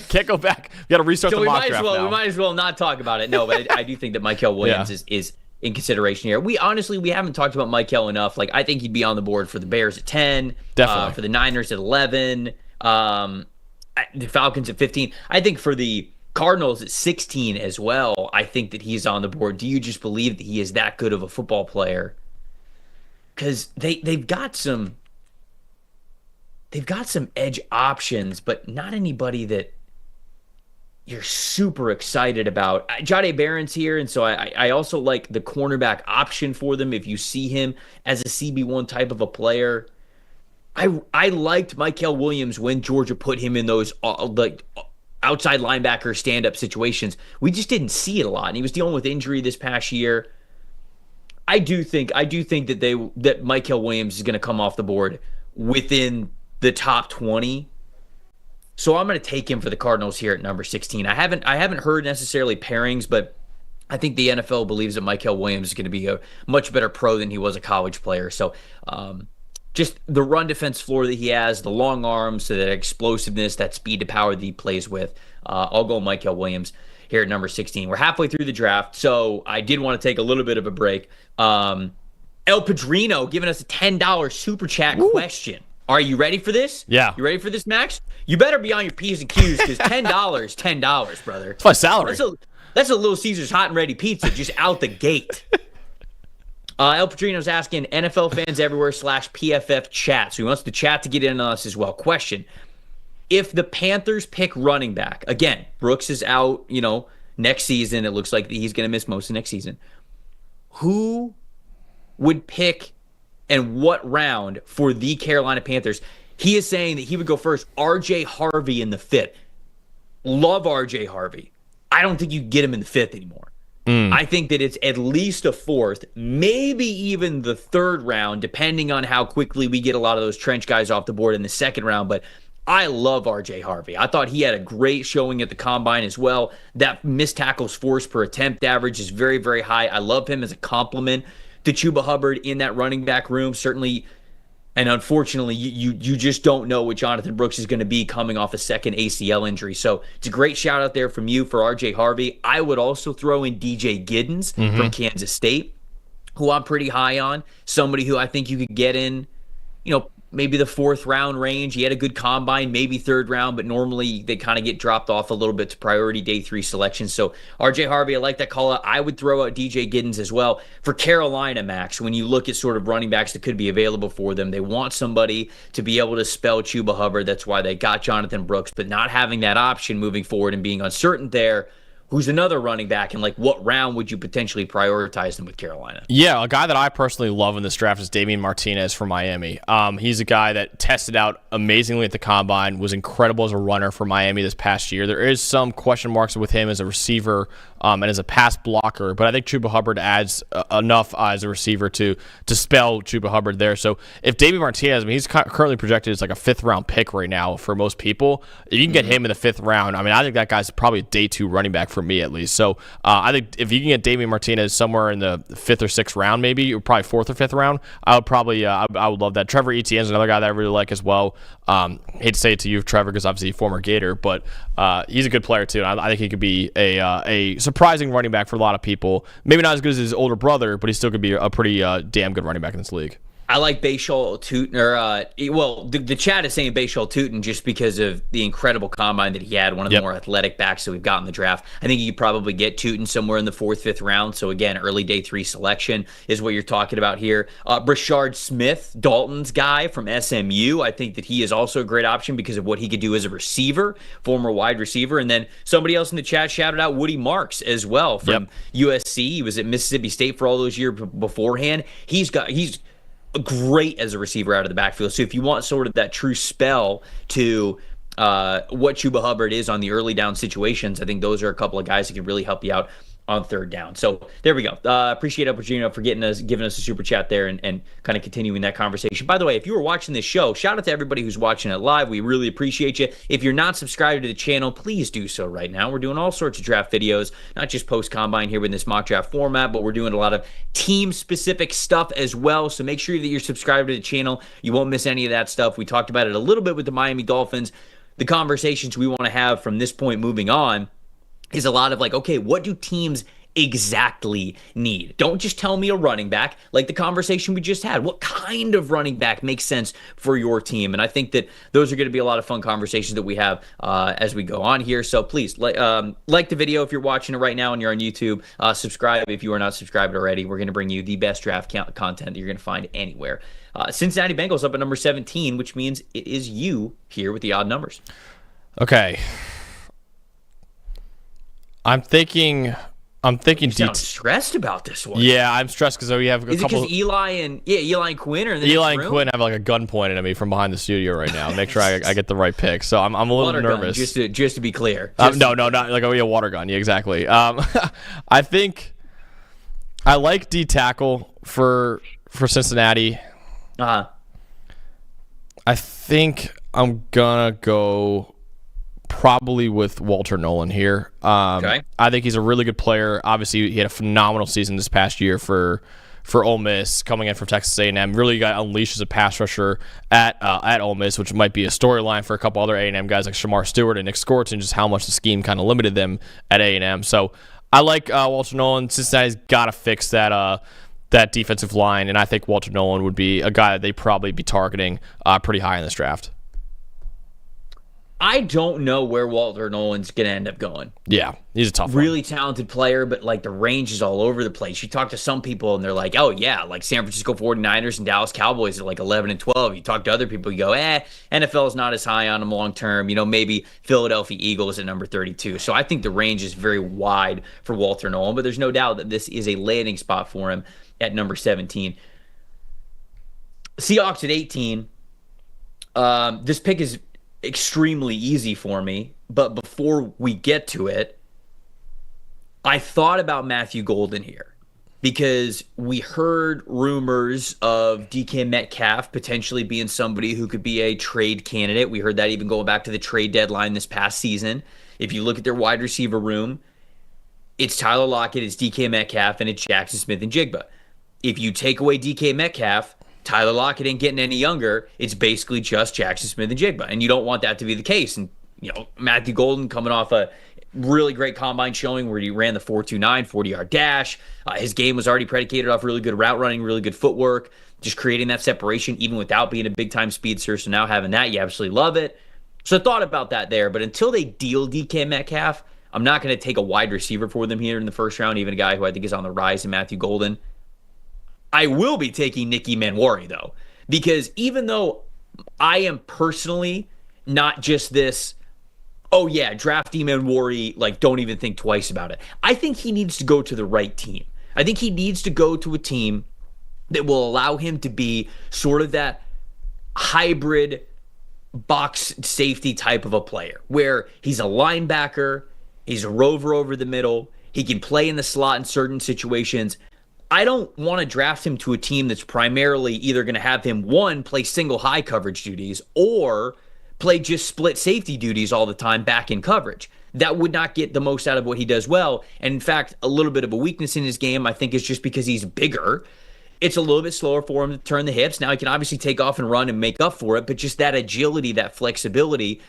Can't go back. We gotta restart the mock draft now. We might as well not talk about it. No, but I do think that Mykel Williams is in consideration here. We haven't talked about Michael enough. Like, I think he'd be on the board for the Bears at 10, Definitely. for the Niners at 11, the Falcons at 15. I think for the Cardinals at 16 as well, I think that he's on the board. Do you just believe that he is that good of a football player? Because they've got some edge options, but not anybody that you're super excited about. Jahdae Barron's here, and so I also like the cornerback option for them if you see him as a CB1 type of a player. I liked Michael Williams when Georgia put him in those like outside linebacker stand-up situations. We just didn't see it a lot, and he was dealing with injury this past year. I do think that Michael Williams is going to come off the board within the top 20. So I'm going to take him for the Cardinals here at number 16. I haven't heard necessarily pairings, but I think the NFL believes that Michael Williams is going to be a much better pro than he was a college player. So just the run defense floor that he has, the long arms, so that explosiveness, that speed to power that he plays with. I'll go Michael Williams here at number 16. We're halfway through the draft, so I did want to take a little bit of a break. El Padrino giving us a $10 super chat question. Are you ready for this? Yeah. You ready for this, Max? You better be on your P's and Q's because $10, brother. It's my salary. That's a Little Caesars hot and ready pizza just out the gate. El Padrino's asking NFL fans everywhere / PFF chat. So he wants the chat to get in on us as well. Question. If the Panthers pick running back, again, Brooks is out, next season. It looks like he's going to miss most of next season. Who would pick and what round for the Carolina Panthers? He is saying that he would go first. R.J. Harvey in the 5th. Love R.J. Harvey. I don't think you can get him in the 5th anymore. I think that it's at least a 4th, maybe even the 3rd round, depending on how quickly we get a lot of those trench guys off the board in the 2nd round. But I love R.J. Harvey. I thought he had a great showing at the Combine as well. That missed tackles forced per attempt average is very, very high. I love him as a compliment to Chuba Hubbard in that running back room, certainly. And unfortunately, you just don't know what Jonathan Brooks is going to be coming off a second ACL injury. So it's a great shout out there from you for R.J. Harvey. I would also throw in DJ Giddens from Kansas State, who I'm pretty high on. Somebody who I think you could get in, maybe the 4th round range. He had a good combine, maybe 3rd round, but normally they kind of get dropped off a little bit to priority day 3 selection. So RJ Harvey, I like that call out. I would throw out DJ Giddens as well. For Carolina, Max, when you look at sort of running backs that could be available for them, they want somebody to be able to spell Chuba Hubbard. That's why they got Jonathan Brooks, but not having that option moving forward and being uncertain there. Who's another running back, and what round would you potentially prioritize them with Carolina? Yeah, a guy that I personally love in this draft is Damian Martinez from Miami. He's a guy that tested out amazingly at the Combine, was incredible as a runner for Miami this past year. There is some question marks with him as a receiver and as a pass blocker, but I think Chuba Hubbard adds enough as a receiver to spell Chuba Hubbard there. So if Damian Martinez, he's currently projected as like a 5th round pick right now for most people. If you can get him in the 5th round, I think that guy's probably a day 2 running back for me at least. So I think if you can get Damian Martinez somewhere in the 5th or 6th round, maybe, or probably 4th or 5th round, I would probably I would love that. Trevor Etienne's another guy that I really like as well. Hate to say it to you, Trevor, because obviously former Gator, but he's a good player too. I think he could be a surprising running back for a lot of people. Maybe not as good as his older brother, but he still could be a pretty damn good running back in this league. I like Bashal Tootin, the chat is saying Bashal Tootin just because of the incredible combine that he had, one of the more athletic backs that we've got in the draft. I think you could probably get Tootin somewhere in the 4th, 5th round. So again, early day 3 selection is what you're talking about here. Brashard Smith, Dalton's guy from SMU. I think that he is also a great option because of what he could do as a receiver, former wide receiver. And then somebody else in the chat shouted out Woody Marks as well from USC. He was at Mississippi State for all those years beforehand. He's great as a receiver out of the backfield. So if you want sort of that true spell to what Chuba Hubbard is on the early down situations, I think those are a couple of guys that can really help you out on 3rd down. So there we go. Appreciate El Padrino for giving us a super chat there and kind of continuing that conversation. By the way, if you were watching this show, shout out to everybody who's watching it live. We really appreciate you. If you're not subscribed to the channel, please do so right now. We're doing all sorts of draft videos, not just post-combine here with this mock draft format, but we're doing a lot of team-specific stuff as well. So make sure that you're subscribed to the channel. You won't miss any of that stuff. We talked about it a little bit with the Miami Dolphins. The conversations we want to have from this point moving on is a lot of okay, what do teams exactly need. Don't just tell me a running back like the conversation we just had. What kind of running back makes sense for your team? And I think that those are going to be a lot of fun conversations that we have as we go on here. So please like the video if you're watching it right now and you're on YouTube. Subscribe if you are not subscribed already. We're going to bring you the best draft content that you're going to find anywhere. Cincinnati Bengals up at number 17, which means it is you here with the odd numbers. Okay. I'm thinking. You sound stressed about this one. Yeah, I'm stressed because we have a couple. Is it because Eli and Quinn are in the Eli next and room? Quinn have like a gun pointed at me from behind the studio right now. Make sure I get the right pick. So I'm a little nervous. Gun, just to be clear. No, not like a water gun. Yeah, exactly. I think I like D tackle for Cincinnati. I think I'm gonna go probably with Walter Nolan here. Okay. I think he's a really good player. Obviously, he had a phenomenal season this past year for Ole Miss, coming in from Texas A&M. Really got unleashed as a pass rusher at Ole Miss, which might be a storyline for a couple other A&M guys like Shamar Stewart and Nick Scorton, just how much the scheme kind of limited them at A&M. So I like Walter Nolan. Cincinnati's got to fix that defensive line, and I think Walter Nolan would be a guy that they probably be targeting pretty high in this draft. I don't know where Walter Nolan's going to end up going. Yeah, he's a tough one. Really talented player, but like the range is all over the place. You talk to some people and they're like, oh yeah, like San Francisco 49ers and Dallas Cowboys are like 11 and 12. You talk to other people, you go, NFL is not as high on them long term. Maybe Philadelphia Eagles at number 32. So I think the range is very wide for Walter Nolan, but there's no doubt that this is a landing spot for him at number 17. Seahawks at 18. This pick is extremely easy for me, but before we get to it, I thought about Matthew Golden here because we heard rumors of DK Metcalf potentially being somebody who could be a trade candidate. We heard that even going back to the trade deadline this past season. If you look at their wide receiver room, it's Tyler Lockett, it's DK Metcalf, and it's Jackson Smith-Njigba. If you take away DK Metcalf, Tyler Lockett ain't getting any younger. It's basically just Jackson Smith-Njigba, and you don't want that to be the case. And Matthew Golden coming off a really great combine showing where he ran the 4.29 40-yard dash. His game was already predicated off really good route running, really good footwork, just creating that separation even without being a big-time speedster. So now having that, you absolutely love it. So I thought about that there, but until they deal DK Metcalf, I'm not going to take a wide receiver for them here in the first round, even a guy who I think is on the rise in Matthew Golden. I will be taking Nicky Manwari, though, because even though I am personally not just this, oh yeah, draft Manwari, like don't even think twice about it. I think he needs to go to the right team. I think he needs to go to a team that will allow him to be sort of that hybrid box safety type of a player, where he's a linebacker, he's a rover over the middle, he can play in the slot in certain situations. I don't want to draft him to a team that's primarily either going to have him, one, play single high coverage duties or play just split safety duties all the time back in coverage. That would not get the most out of what he does well. And in fact, a little bit of a weakness in his game, I think, is just because he's bigger. It's a little bit slower for him to turn the hips. Now he can obviously take off and run and make up for it, but just that agility, that flexibility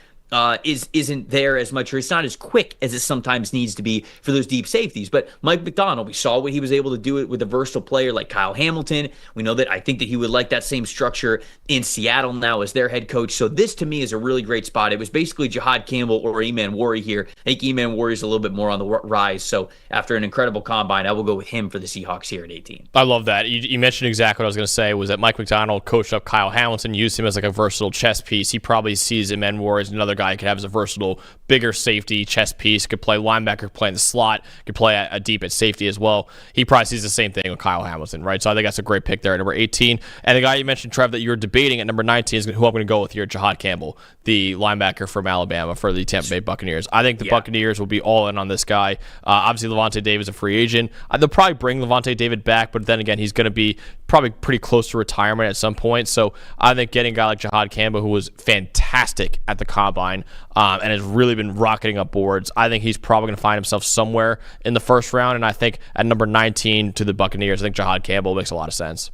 isn't there as much, or it's not as quick as it sometimes needs to be for those deep safeties. But Mike Macdonald, we saw what he was able to do it with a versatile player like Kyle Hamilton. We know that I think that he would like that same structure in Seattle now as their head coach. So this to me is a really great spot. It was basically Jihad Campbell or Manwari here. I think Manwari is a little bit more on the rise. So after an incredible combine, I will go with him for the Seahawks here at 18. I love that. You mentioned exactly what I was going to say, was that Mike Macdonald coached up Kyle Hamilton, used him as like a versatile chess piece. He probably sees Manwari as another guy he could have as a versatile, bigger safety chess piece. Could play linebacker, could play in the slot, could play a deep at safety as well. He probably sees the same thing with Kyle Hamilton, right? So I think that's a great pick there at number 18. And the guy you mentioned, Trev, that you were debating at number 19 is who I'm going to go with here, Jihad Campbell, the linebacker from Alabama for the Tampa Bay Buccaneers. I think the Buccaneers will be all in on this guy. Obviously, Levante David is a free agent. They'll probably bring Levante David back, but then again, he's going to be probably pretty close to retirement at some point. So I think getting a guy like Jihad Campbell, who was fantastic at the combine and has really been rocketing up boards, I think he's probably going to find himself somewhere in the first round. And I think at number 19 to the Buccaneers, I think Jihad Campbell makes a lot of sense.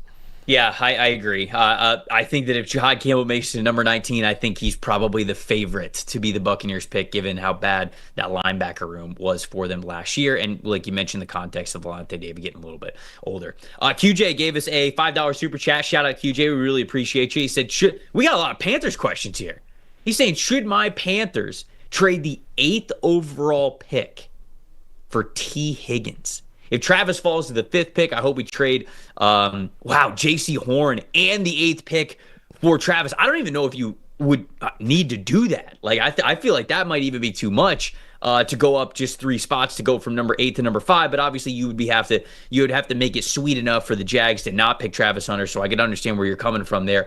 Yeah, I agree. I think that if Jahad Campbell makes it to number 19, I think he's probably the favorite to be the Buccaneers pick, given how bad that linebacker room was for them last year. And like you mentioned, the context of Levante David getting a little bit older. QJ gave us a $5 super chat. Shout out, QJ. We really appreciate you. He said, we got a lot of Panthers questions here. He's saying, should my Panthers trade the 8th overall pick for T. Higgins? If Travis falls to the 5th pick, I hope we trade, J.C. Horn and the 8th pick for Travis. I don't even know if you would need to do that. Like, I feel like that might even be too much to go up just 3 spots to go from number 8 to number 5. But obviously, you would have to make it sweet enough for the Jags to not pick Travis Hunter. So I can understand where you're coming from there.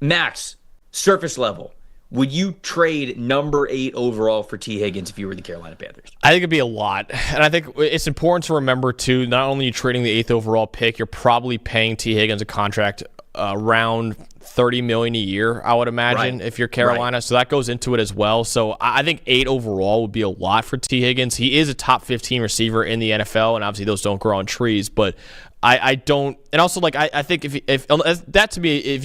Max, surface level. Would you trade number 8 overall for T. Higgins if you were the Carolina Panthers? I think it'd be a lot. And I think it's important to remember, too, not only are you trading the 8th overall pick, you're probably paying T. Higgins a contract around $30 million a year, I would imagine, if you're Carolina. Right. So that goes into it as well. So I think 8 overall would be a lot for T. Higgins. He is a top 15 receiver in the NFL, and obviously those don't grow on trees. But I don't, and also like I think if that to me, if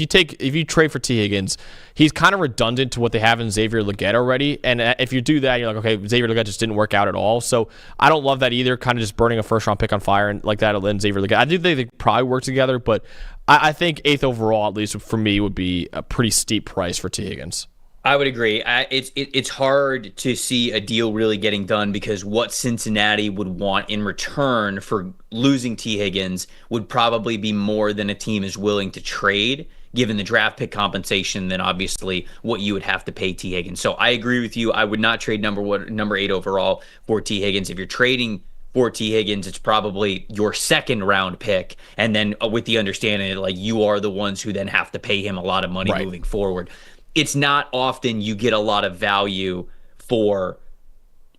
you trade for T. Higgins, he's kind of redundant to what they have in Xavier Legette already. And if you do that, you're like, okay, Xavier Legette just didn't work out at all. So I don't love that either. Kind of just burning a first round pick on fire and like that, and Xavier Legette. I do think they probably work together, but I think 8th overall, at least for me, would be a pretty steep price for T. Higgins. I would agree. It's hard to see a deal really getting done because what Cincinnati would want in return for losing T. Higgins would probably be more than a team is willing to trade, given the draft pick compensation, than obviously what you would have to pay T. Higgins. So I agree with you. I would not trade number 8 overall for T. Higgins. If you're trading for T. Higgins, it's probably your 2nd round pick, and then with the understanding that like you are the ones who then have to pay him a lot of money moving forward. It's not often you get a lot of value for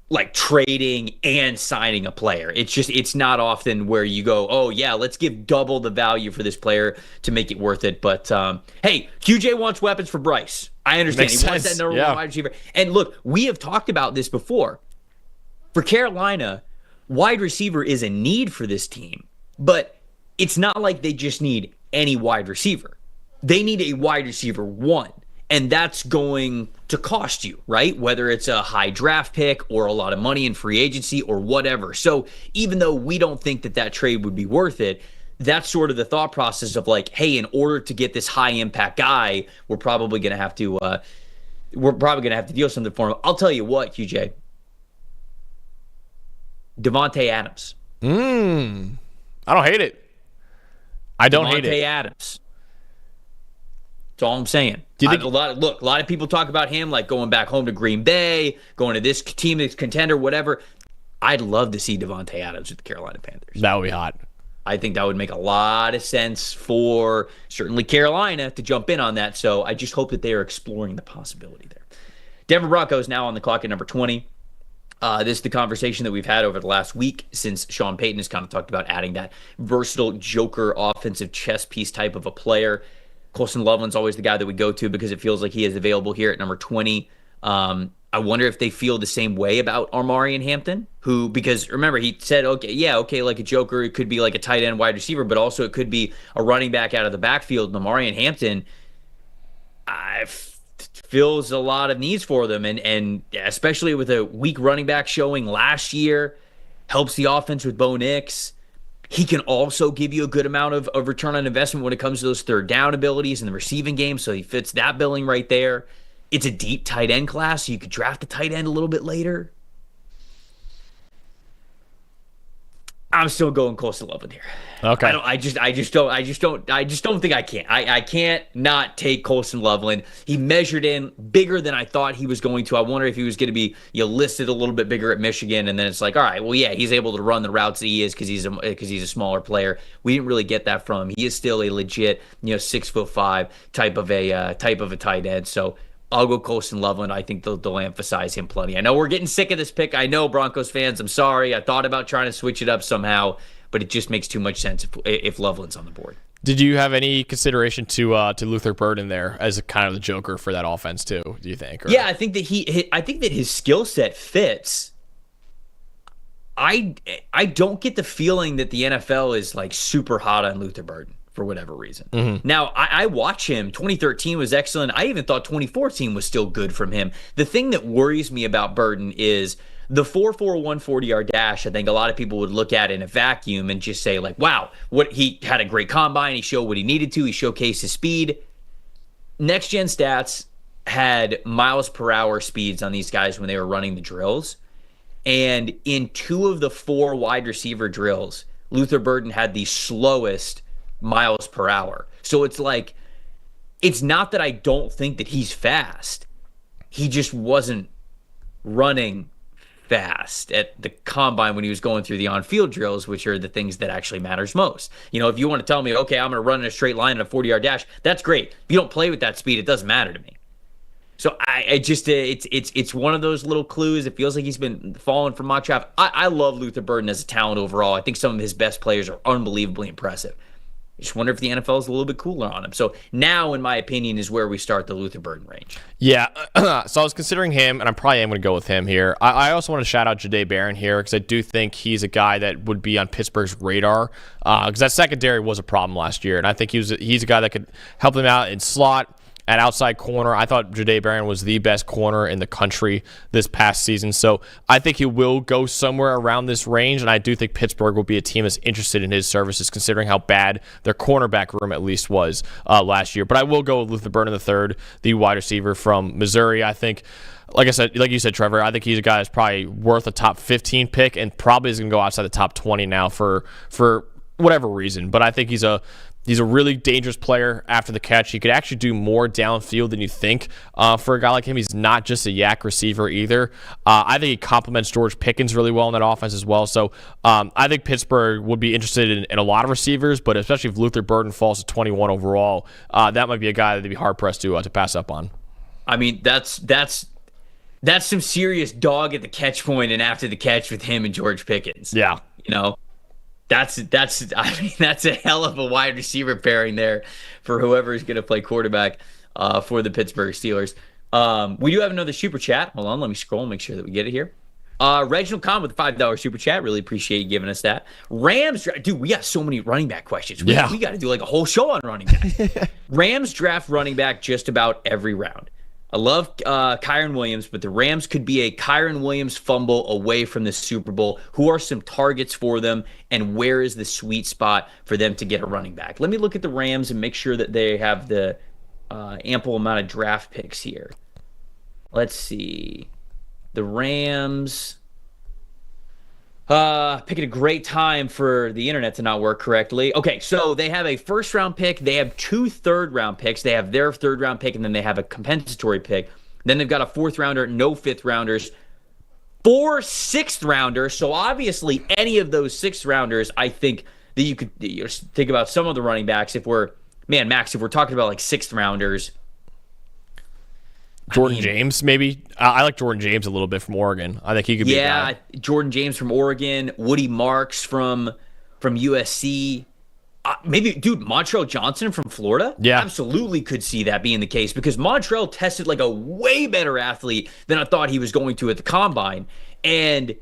like trading and signing a player. It's not often where you go, oh yeah, let's give double the value for this player to make it worth it. But hey, QJ wants weapons for Bryce. I understand. He wants that number 1 wide receiver. And look, we have talked about this before. For Carolina, wide receiver is a need for this team, but it's not like they just need any wide receiver. They need a wide receiver 1. And that's going to cost you, right? Whether it's a high draft pick or a lot of money in free agency or whatever. So even though we don't think that trade would be worth it, that's sort of the thought process of like, hey, in order to get this high impact guy, we're probably going to have to deal something for him. I'll tell you what, QJ. Devontae Adams. I don't hate it. I don't hate it. Devontae Adams. That's all I'm saying. Do you think, a lot of people talk about him like going back home to Green Bay, going to this team that's contender, whatever. I'd love to see Devontae Adams with the Carolina Panthers. That would be hot. I think that would make a lot of sense for certainly Carolina to jump in on that. So I just hope that they are exploring the possibility there. Denver Broncos now on the clock at number 20. This is the conversation that we've had over the last week since Sean Payton has kind of talked about adding that versatile joker offensive chess piece type of a player. Colston Loveland's always the guy that we go to because it feels like he is available here at number 20. I wonder if they feel the same way about Armarian Hampton, because remember, he said, okay, like a joker, it could be like a tight end wide receiver, but also it could be a running back out of the backfield. And Armarian Hampton fills a lot of needs for them, and especially with a weak running back showing last year, helps the offense with Bo Nix. He can also give you a good amount of return on investment when it comes to those third down abilities in the receiving game, so he fits that billing right there. It's a deep tight end class, so you could draft a tight end a little bit later. I'm still going Colston Loveland here. Okay. I just don't think I can. I can't not take Colston Loveland. He measured in bigger than I thought he was going to. I wonder if he was going to be listed a little bit bigger at Michigan, and then it's like, all right, well, yeah, he's able to run the routes that he is because he's a smaller player. We didn't really get that from him. He is still a legit 6'5" type of a tight end. So I'll go Colston Loveland. I think they'll emphasize him plenty. I know we're getting sick of this pick. I know, Broncos fans. I'm sorry. I thought about trying to switch it up somehow, but it just makes too much sense if Loveland's on the board. Did you have any consideration to Luther Burden there as a kind of the joker for that offense too? Do you think? Or? Yeah, I think that his skill set fits. I don't get the feeling that the NFL is like super hot on Luther Burden for whatever reason. Now, I watch him. 2013 was excellent. I even thought 2014 was still good from him. The thing that worries me about Burton is the 4.41 40-yard dash. I think a lot of people would look at in a vacuum and just say, like, wow, what he had a great combine. He showed what he needed to. He showcased his speed. Next Gen Stats had miles per hour speeds on these guys when they were running the drills. And in 2 of the 4 wide receiver drills, Luther Burden had the slowest miles per hour. So it's like, it's not that I don't think that he's fast. He just wasn't running fast at the combine when he was going through the on-field drills, which are the things that actually matters most. You know, if you want to tell me, okay, I'm going to run in a straight line in a 40-yard dash, that's great. If you don't play with that speed, it doesn't matter to me. So it's one of those little clues. It feels like he's been falling from mock draft. I love Luther Burden as a talent overall. I think some of his best players are unbelievably impressive. I just wonder if the NFL is a little bit cooler on him. So now, in my opinion, is where we start the Luther Burden range. Yeah, so I was considering him, and I probably am going to go with him here. I also want to shout out Jahdae Barron here because I do think he's a guy that would be on Pittsburgh's radar because that secondary was a problem last year, and I think he's a guy that could help them out in slot. At outside corner, I thought Jahdae Barron was the best corner in the country this past season. So I think he will go somewhere around this range, and I do think Pittsburgh will be a team that's interested in his services, considering how bad their cornerback room at least was last year. But I will go with Luther Burden III, the wide receiver from Missouri. I think, like you said, Trevor, I think he's a guy that's probably worth a top 15 pick and probably is going to go outside the top 20 now for whatever reason. But I think he's a really dangerous player after the catch. He could actually do more downfield than you think for a guy like him. He's not just a yak receiver either. I think he complements George Pickens really well in that offense as well. So I think Pittsburgh would be interested in a lot of receivers, but especially if Luther Burden falls to 21 overall, that might be a guy that they'd be hard-pressed to pass up on. I mean, that's some serious dog at the catch point and after the catch with him and George Pickens. Yeah. You know? That's a hell of a wide receiver pairing there for whoever is going to play quarterback for the Pittsburgh Steelers. We do have another super chat. Hold on, let me scroll and make sure that we get it here. Reginald Kahn with a $5 super chat. Really appreciate you giving us that. Rams, dude, we got so many running back questions. We got to do like a whole show on running back. Rams draft running back just about every round. I love Kyren Williams, but the Rams could be a Kyren Williams fumble away from the Super Bowl. Who are some targets for them, and where is the sweet spot for them to get a running back? Let me look at the Rams and make sure that they have the ample amount of draft picks here. Let's see. The Rams... picking a great time for the internet to not work correctly. Okay, so they have a first-round pick. They have 2 third-round picks. They have their third-round pick, and then they have a compensatory pick. Then they've got a 4th-rounder, no 5th-rounders, 4 6th-rounders. So obviously, any of those 6th-rounders, I think that you could think about some of the running backs. If we're talking about like 6th-rounders, Jordan James, maybe. I like Jordan James a little bit from Oregon. I think he could be a guy. Jordan James from Oregon, Woody Marks from USC. Maybe, dude, Montrell Johnson from Florida? Yeah. Absolutely could see that being the case because Montrell tested like a way better athlete than I thought he was going to at the Combine. And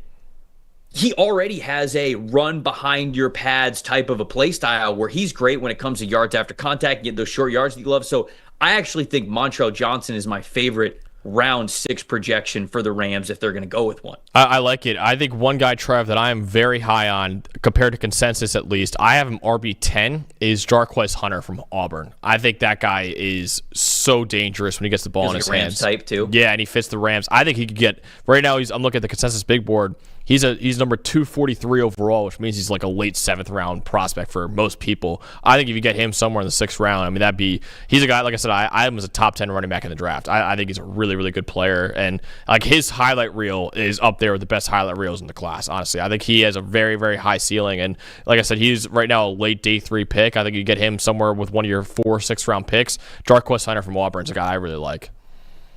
he already has a run behind your pads type of a play style where he's great when it comes to yards after contact, get those short yards that you love. So I actually think Montrell Johnson is my favorite round 6 projection for the Rams if they're going to go with one. I like it. I think one guy, Trev, that I am very high on, compared to consensus at least, I have him RB10, is Jarquez Hunter from Auburn. I think that guy is so dangerous when he gets the ball in his hands. Rams type too. Yeah, and he fits the Rams. I think he could get, right now I'm looking at the consensus big board, he's number 243 overall, which means he's like a late 7th round prospect for most people. I think if you get him somewhere in the 6th round, I mean, he's a guy, like I said, I am as a top 10 running back in the draft. I think he's a really, really good player. And like his highlight reel is up there with the best highlight reels in the class, honestly. I think he has a very, very high ceiling. And like I said, he's right now a late day 3 pick. I think you get him somewhere with one of your 4 6th round picks. Jarquez Hunter from Auburn's a guy I really like.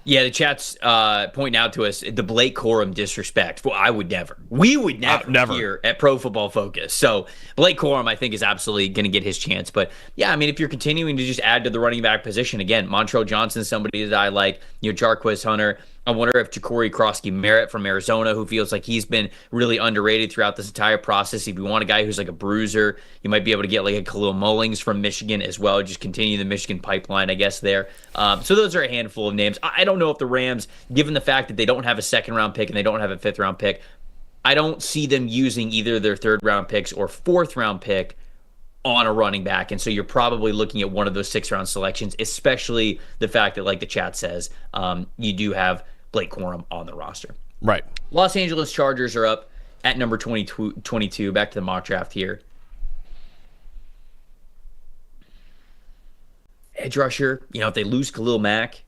Yeah, the chat's pointing out to us the Blake Corum disrespect. Well, we would never here at Pro Football Focus. So Blake Corum, I think, is absolutely going to get his chance. But yeah, I mean, if you're continuing to just add to the running back position, again, Montrell Johnson, somebody that I like, Jarquez Hunter. I wonder if Ja'Cory Krosky-Merritt from Arizona, who feels like he's been really underrated throughout this entire process. If you want a guy who's like a bruiser, you might be able to get like a Khalil Mullings from Michigan as well. Just continue the Michigan pipeline, I guess, there. So those are a handful of names. I don't know if the Rams, given the fact that they don't have a second-round pick and they don't have a fifth-round pick, I don't see them using either their third-round picks or fourth-round pick on a running back. And so you're probably looking at one of those sixth-round selections, especially the fact that, like the chat says, you do have Blake Corum on the roster. Right. Los Angeles Chargers are up at number 22. Back to the mock draft here. Edge rusher, if they lose Khalil Mack,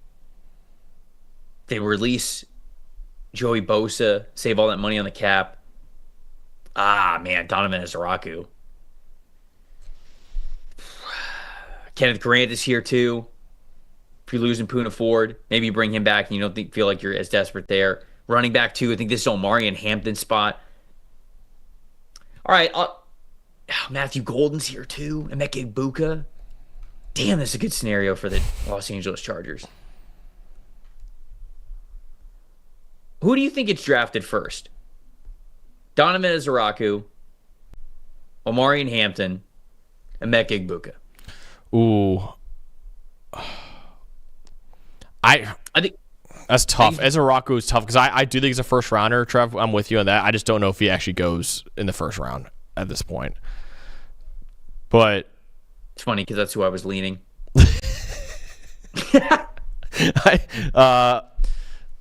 they release Joey Bosa, save all that money on the cap. Man, Donovan Ezraku. Kenneth Grant is here too. If you're losing Poona Ford, maybe you bring him back and you don't feel like you're as desperate there. Running back too, I think this is Omari and Hampton's spot. All right, Matthew Golden's here too. Emeka Egbuka. Damn, that's a good scenario for the Los Angeles Chargers. Who do you think gets drafted first? Donovan Ezraku, Omari and Hampton, Emeka Egbuka. Ooh. I think that's tough. Ezraku is tough because I do think he's a first rounder, Trev. I'm with you on that. I just don't know if he actually goes in the first round at this point. But it's funny because that's who I was leaning.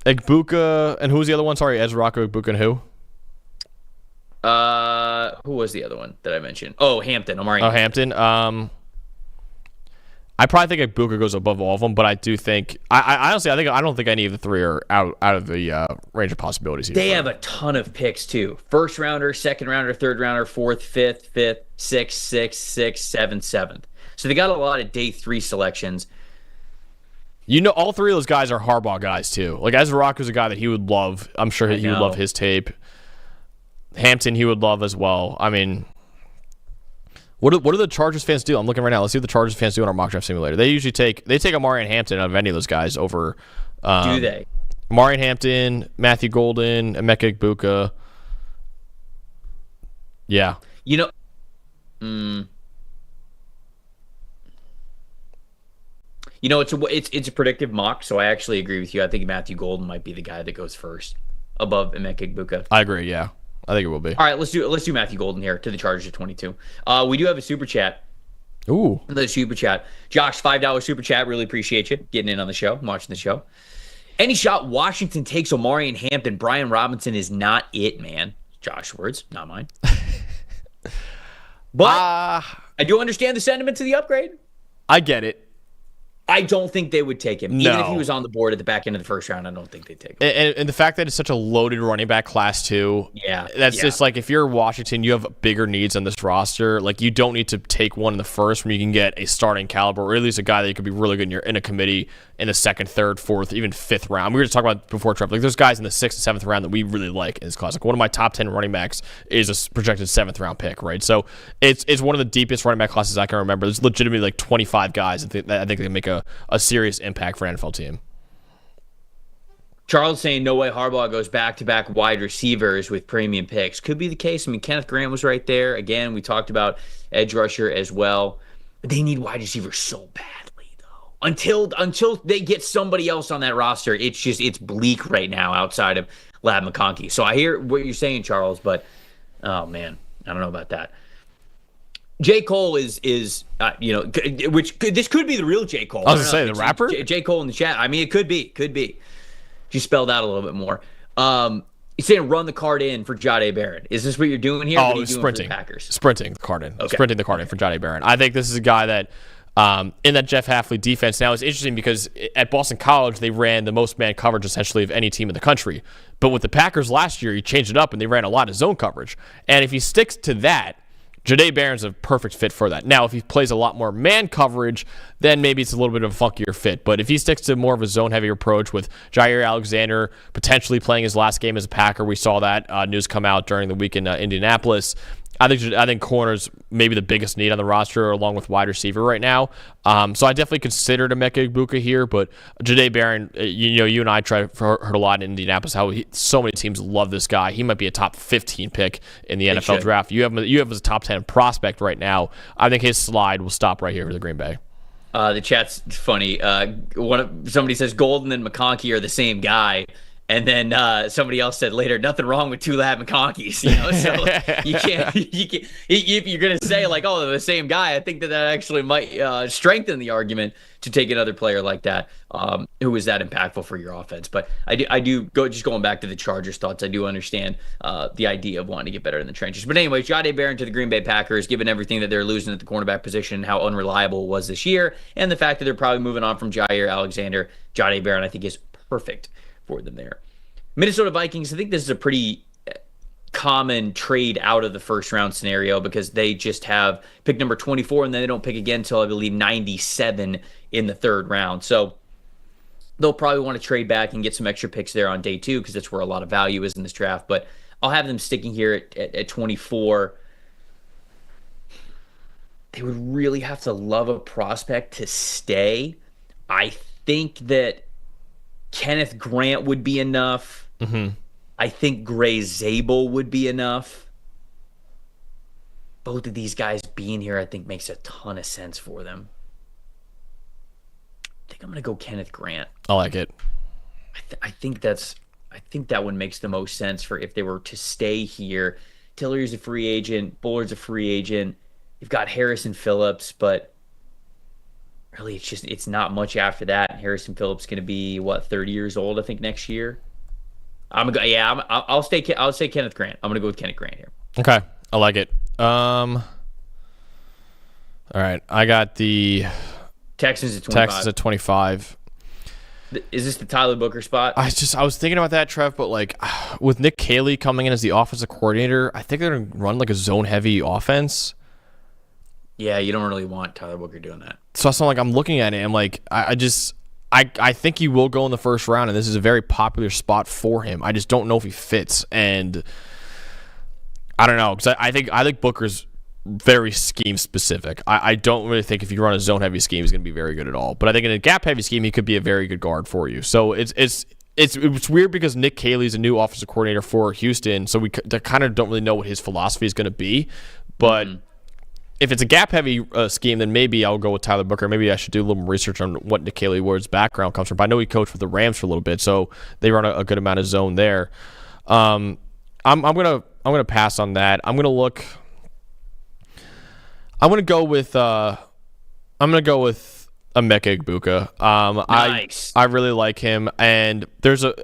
Egbuka, and who's the other one? Sorry, Ezraku, Egbuka, and who? Who was the other one that I mentioned? Oh, Hampton. Omari. Oh, Hampton. I probably think Egbuka goes above all of them, but I do think I honestly I don't think any of the three are out of the range of possibilities. They have a ton of picks too: first rounder, second rounder, third rounder, fourth, fifth, sixth, seventh. So they got a lot of day 3 selections. All three of those guys are Harbaugh guys too. Like Ezraku's a guy that he would love. I'm sure he would love his tape. Hampton he would love as well. I mean, what do the Chargers fans do? I'm looking right now. Let's see what the Chargers fans do in our mock draft simulator. They usually take Omari and Hampton out of any of those guys over. Do they? Omari and Hampton, Matthew Golden, Emeka Egbuka. Yeah. It's a predictive mock, so I actually agree with you. I think Matthew Golden might be the guy that goes first above Emeka Egbuka. I agree. Yeah. I think it will be. All right, let's do Matthew Golden here to the Chargers at 22. We do have a super chat. Ooh. The super chat. Josh, $5 super chat. Really appreciate you getting in on the show, watching the show. Any shot Washington takes Omari and Hampton, Brian Robinson is not it, man. Josh words, not mine. But I do understand the sentiment to the upgrade. I get it. I don't think they would take him. No. Even if he was on the board at the back end of the first round, I don't think they'd take him. And the fact that it's such a loaded running back class, too. Yeah. That's just like if you're Washington, you have bigger needs on this roster. Like, you don't need to take one in the first when you can get a starting caliber, or at least a guy that could be really good in a committee in the second, third, fourth, even fifth round. We were just talking about before, Trevor. Like, there's guys in the sixth and seventh round that we really like in this class. Like, one of my top 10 running backs is a projected seventh round pick, right? So it's one of the deepest running back classes I can remember. There's legitimately like 25 guys that I think they can make a serious impact for an NFL team. Charles saying no way Harbaugh goes back-to-back wide receivers with premium picks. Could be the case. I mean, Kenneth Grant was right there. Again, we talked about edge rusher as well. But they need wide receivers so badly, though. Until they get somebody else on that roster, it's bleak right now outside of Lab McConkey. So I hear what you're saying, Charles, but oh man, I don't know about that. J. Cole is this could be the real J. Cole. I was going to say, the rapper? J. Cole in the chat. I mean, it could be. She spelled out a little bit more. He's saying run the card in for Jahdae Barron. Is this what you're doing here? Oh, sprinting. Sprinting the card in. Okay. Sprinting the card in for Jahdae Barron. I think this is a guy that in that Jeff Hafley defense. Now, it's interesting because at Boston College, they ran the most man coverage essentially of any team in the country. But with the Packers last year, he changed it up and they ran a lot of zone coverage. And if he sticks to that, Jahdae Barron's a perfect fit for that. Now, if he plays a lot more man coverage, then maybe it's a little bit of a funkier fit. But if he sticks to more of a zone-heavy approach with Jair Alexander potentially playing his last game as a Packer, we saw that news come out during the week in Indianapolis. I think corner's maybe the biggest need on the roster, along with wide receiver right now. So I definitely considered Emeka Egbuka here, but Jahdae Barron, you and I heard a lot in Indianapolis how so many teams love this guy. He might be a top 15 pick in the NFL draft. You have him as a top 10 prospect right now. I think his slide will stop right here for the Green Bay. The chat's funny. Somebody says Golden and McConkey are the same guy. And then somebody else said later, nothing wrong with two Lab McConkeys, So you can't if you're gonna say like, oh, they're the same guy. I think that actually might strengthen the argument to take another player like that, who is that impactful for your offense. But I do going back to the Chargers thoughts. I do understand the idea of wanting to get better in the trenches. But anyway, Jahdae Barron to the Green Bay Packers, given everything that they're losing at the cornerback position, how unreliable it was this year, and the fact that they're probably moving on from Jair Alexander, Jahdae Barron I think is perfect for them there. Minnesota Vikings, I think this is a pretty common trade out of the first round scenario because they just have pick number 24 and then they don't pick again until I believe 97 in the third round. So they'll probably want to trade back and get some extra picks there on day 2 because that's where a lot of value is in this draft. But I'll have them sticking here at 24. They would really have to love a prospect to stay. I think that Kenneth Grant would be enough. Mm-hmm. I think Gray Zabel would be enough. Both of these guys being here, I think, makes a ton of sense for them. I think I'm going to go Kenneth Grant. I like it. I think that one makes the most sense for if they were to stay here. Tillery's a free agent. Bullard's a free agent. You've got Harrison Phillips, but really, it's not much after that. Harrison Phillips going to be 30 years old, I think, next year. I'll say Kenneth Grant. I'm gonna go with Kenneth Grant here. Okay, I like it. All right, I got the Texans at 25. Is this the Tyler Booker spot? I was thinking about that, Trev, but like with Nick Caley coming in as the offensive coordinator, I think they're gonna run like a zone heavy offense. Yeah, you don't really want Tyler Booker doing that. So it's not like I'm looking at it. I'm like, I think he will go in the first round, and this is a very popular spot for him. I just don't know if he fits, and I don't know because I think Booker's very scheme specific. I don't really think if you run a zone heavy scheme, he's going to be very good at all. But I think in a gap heavy scheme, he could be a very good guard for you. So it's weird because Nick Caley's a new offensive coordinator for Houston, so we kind of don't really know what his philosophy is going to be, but. Mm-hmm. If it's a gap-heavy scheme, then maybe I'll go with Tyler Booker. Maybe I should do a little more research on what Nick Caley Ward's background comes from. But I know he coached with the Rams for a little bit, so they run a good amount of zone there. I'm gonna pass on that. I'm gonna go with Emeka Egbuka. Nice. I really like him, and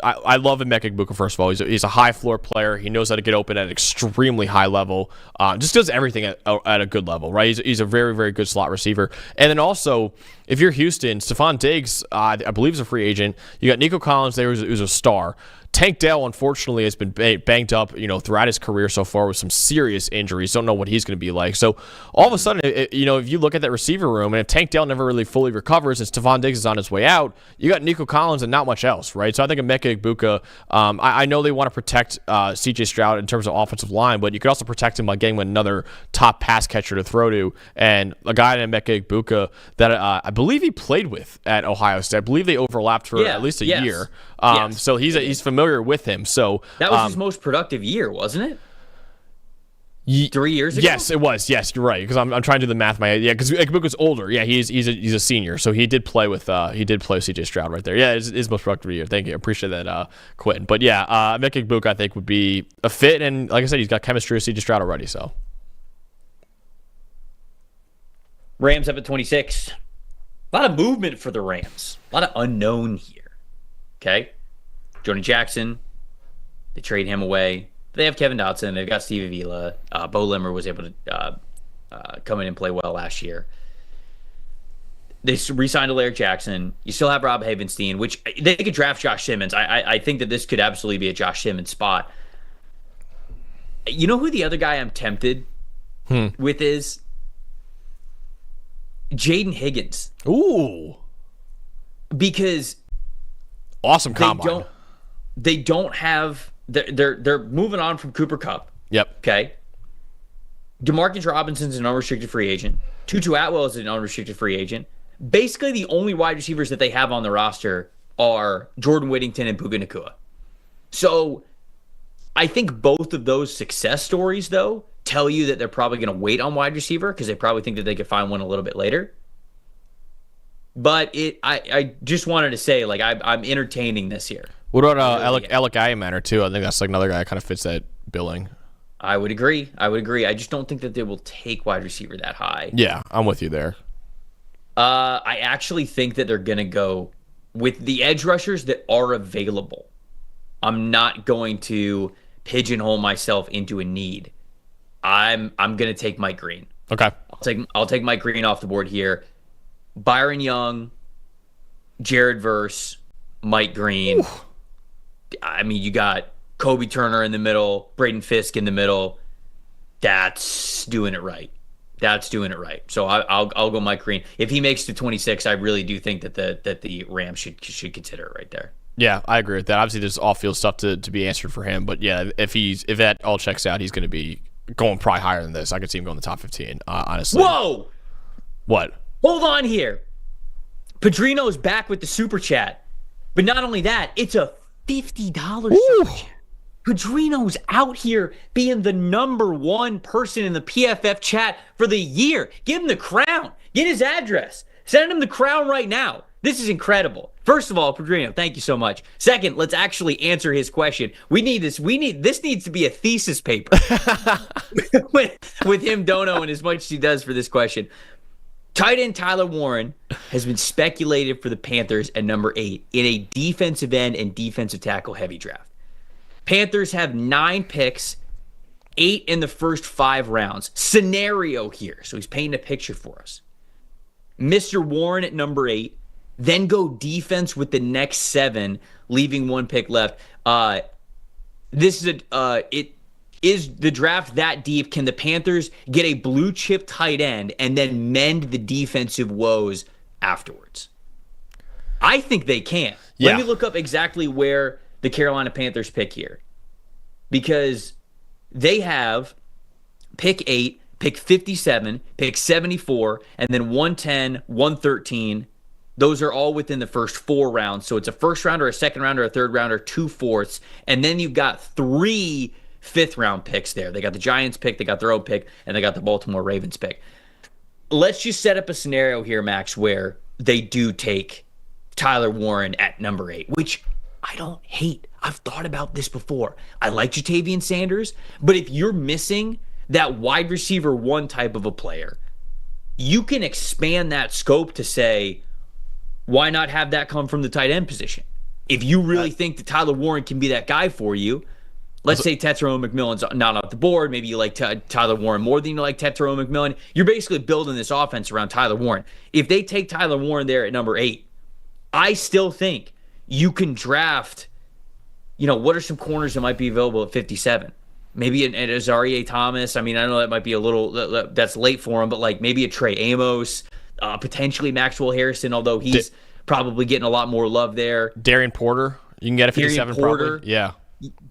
I love Emeka Egbuka. First of all, he's a high floor player. He knows how to get open at an extremely high level. Just does everything at a good level, right? He's a very, very good slot receiver. And then also, if you're Houston, Stephon Diggs, I believe is a free agent. You got Nico Collins there, who's a star. Tank Dell, unfortunately, has been banged up, throughout his career so far with some serious injuries. Don't know what he's going to be like. So all of a sudden, if you look at that receiver room, and if Tank Dell never really fully recovers and Stephon Diggs is on his way out, you got Nico Collins and not much else, right? So I think Emeka Egbuka, I know they want to protect C.J. Stroud in terms of offensive line, but you could also protect him by getting another top pass catcher to throw to, and a guy in Emeka Egbuka that I believe he played with at Ohio State. I believe they overlapped for at least a year. So he's familiar with him. So that was his most productive year, wasn't it? 3 years ago? Yes, it was. Yes, you're right. Because I'm trying to do the math. Because Egbuka's older. Yeah, he's a senior. So he did play with C.J. Stroud right there. Yeah, his most productive year. Thank you. I appreciate that, Quentin. But yeah, Emeka Egbuka I think would be a fit, and like I said, he's got chemistry with C.J. Stroud already. So Rams up at 26. A lot of movement for the Rams. A lot of unknown here. Okay. Jonah Jackson, they trade him away. They have Kevin Dotson. They've got Steve Avila. Bo Limmer was able to come in and play well last year. They re-signed Alaric Jackson. You still have Rob Havenstein, which they could draft Josh Simmons. I think that this could absolutely be a Josh Simmons spot. You know who the other guy I'm tempted with is? Jaden Higgins. Ooh. Because awesome combine. They don't have. They're moving on from Cooper Kupp. Yep. Okay. DeMarcus Robinson's an unrestricted free agent. Tutu Atwell is an unrestricted free agent. Basically, the only wide receivers that they have on the roster are Jordan Whittington and Puka Nacua. So I think both of those success stories, though, tell you that they're probably going to wait on wide receiver because they probably think that they could find one a little bit later. But I just wanted to say, like, I'm entertaining this here. What about Alec Ayamander, too? I think that's like another guy that kind of fits that billing. I would agree. I just don't think that they will take wide receiver that high. Yeah, I'm with you there. I actually think that they're going to go with the edge rushers that are available. I'm not going to pigeonhole myself into a need. I'm going to take Mike Green. Okay. I'll take Mike Green off the board here. Byron Young, Jared Verse, Mike Green. Ooh. I mean, you got Kobe Turner in the middle, Braden Fisk in the middle. That's doing it right. So I'll go Mike Green. If he makes to 26, I really do think that the Rams should consider it right there. Yeah, I agree with that. Obviously, there's off-field stuff to be answered for him, but yeah, if that all checks out, he's going to be going probably higher than this. I could see him going in the top 15. Honestly. Whoa! What? Hold on here. Padrino's back with the super chat, but not only that, it's a $50 super chat. Padrino's out here being the number one person in the PFF chat for the year. Give him the crown. Get his address. Send him the crown right now. This is incredible. First of all, Padrino, thank you so much. Second, let's actually answer his question. This needs to be a thesis paper with him donoing as much as he does for this question. Tight end Tyler Warren has been speculated for the Panthers at number 8 in a defensive end and defensive tackle heavy draft. Panthers have 9 picks, 8 in the first 5 rounds. Scenario here. So he's painting a picture for us. Mr. Warren at number 8, then go defense with the next 7, leaving 1 pick left. Is the draft that deep? Can the Panthers get a blue chip tight end and then mend the defensive woes afterwards? I think they can. Yeah. Let me look up exactly where the Carolina Panthers pick here, because they have pick 8, pick 57, pick 74, and then 110, 113. Those are all within the first 4 rounds. So it's a first rounder, a second rounder, a third rounder, 2 fourths. And then you've got 3 fifth-round picks there. They got the Giants pick, they got their own pick, and they got the Baltimore Ravens pick. Let's just set up a scenario here, Max, where they do take Tyler Warren at number 8, which I don't hate. I've thought about this before. I like Jatavian Sanders, but if you're missing that wide receiver 1 type of a player, you can expand that scope to say, why not have that come from the tight end position? If you really think that Tyler Warren can be that guy for you, let's say Tetairoa McMillan's not off the board. Maybe you like Tyler Warren more than you like Tetairoa McMillan. You're basically building this offense around Tyler Warren. If they take Tyler Warren there at number 8, I still think you can draft, what are some corners that might be available at 57? Maybe an Azarie Thomas. I mean, I know that might be a little, that's late for him, but like maybe a Trey Amos, potentially Maxwell Harrison, although he's probably getting a lot more love there. Darian Porter, you can get a 57 probably. Yeah.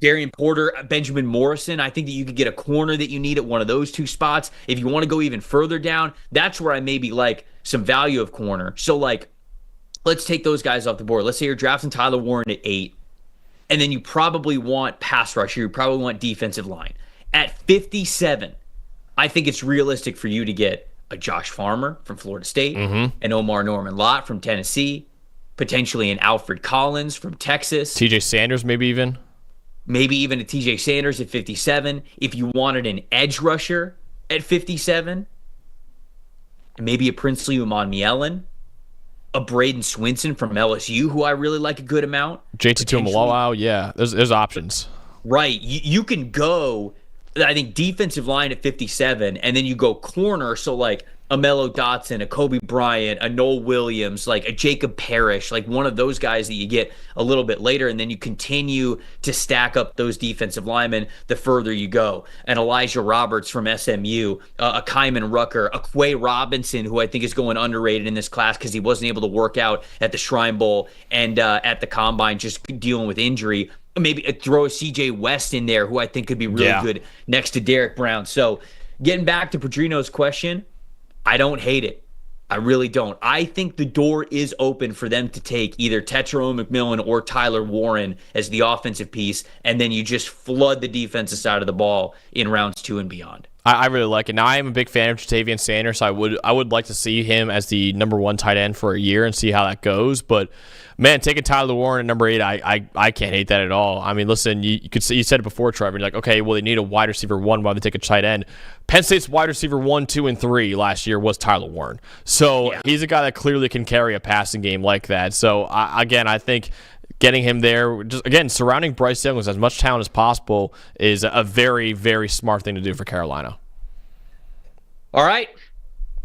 Darian Porter, Benjamin Morrison. I think that you could get a corner that you need at one of those 2 spots. If you want to go even further down, that's where I maybe like some value of corner. So like, let's take those guys off the board. Let's say you're drafting Tyler Warren at 8, and then you probably want pass rusher. You probably want defensive line. At 57, I think it's realistic for you to get a Josh Farmer from Florida State, an Omar Norman Lott from Tennessee, potentially an Alfred Collins from Texas. TJ Sanders maybe even a TJ Sanders at 57. If you wanted an edge rusher at 57, maybe a Princely Umanmielen, a Braden Swinson from LSU, who I really like a good amount. JT Tuimoloau, yeah, there's options. Right, you can go, I think, defensive line at 57, and then you go corner, so like a Melo Dotson, a Kobe Bryant, a Noel Williams, like a Jacob Parrish, like one of those guys that you get a little bit later, and then you continue to stack up those defensive linemen the further you go. An Elijah Roberts from SMU, a Kyman Rucker, a Quay Robinson, who I think is going underrated in this class because he wasn't able to work out at the Shrine Bowl and at the Combine, just dealing with injury. Maybe throw a CJ West in there, who I think could be really good next to Derek Brown. So getting back to Padrino's question, I don't hate it. I really don't. I think the door is open for them to take either Tetro McMillan or Tyler Warren as the offensive piece, and then you just flood the defensive side of the ball in rounds 2 and beyond. I really like it. Now, I am a big fan of Jatavian Sanders, so I would like to see him as the number 1 tight end for a year and see how that goes. But, man, taking Tyler Warren at number 8, I can't hate that at all. I mean, listen, you said it before, Trevor. You're like, okay, well, they need a wide receiver 1 while they take a tight end. Penn State's wide receiver 1, 2, and 3 last year was Tyler Warren. So he's a guy that clearly can carry a passing game like that. So, again, I think getting him there, just again, surrounding Bryce Young with as much talent as possible is a very, very smart thing to do for Carolina. All right.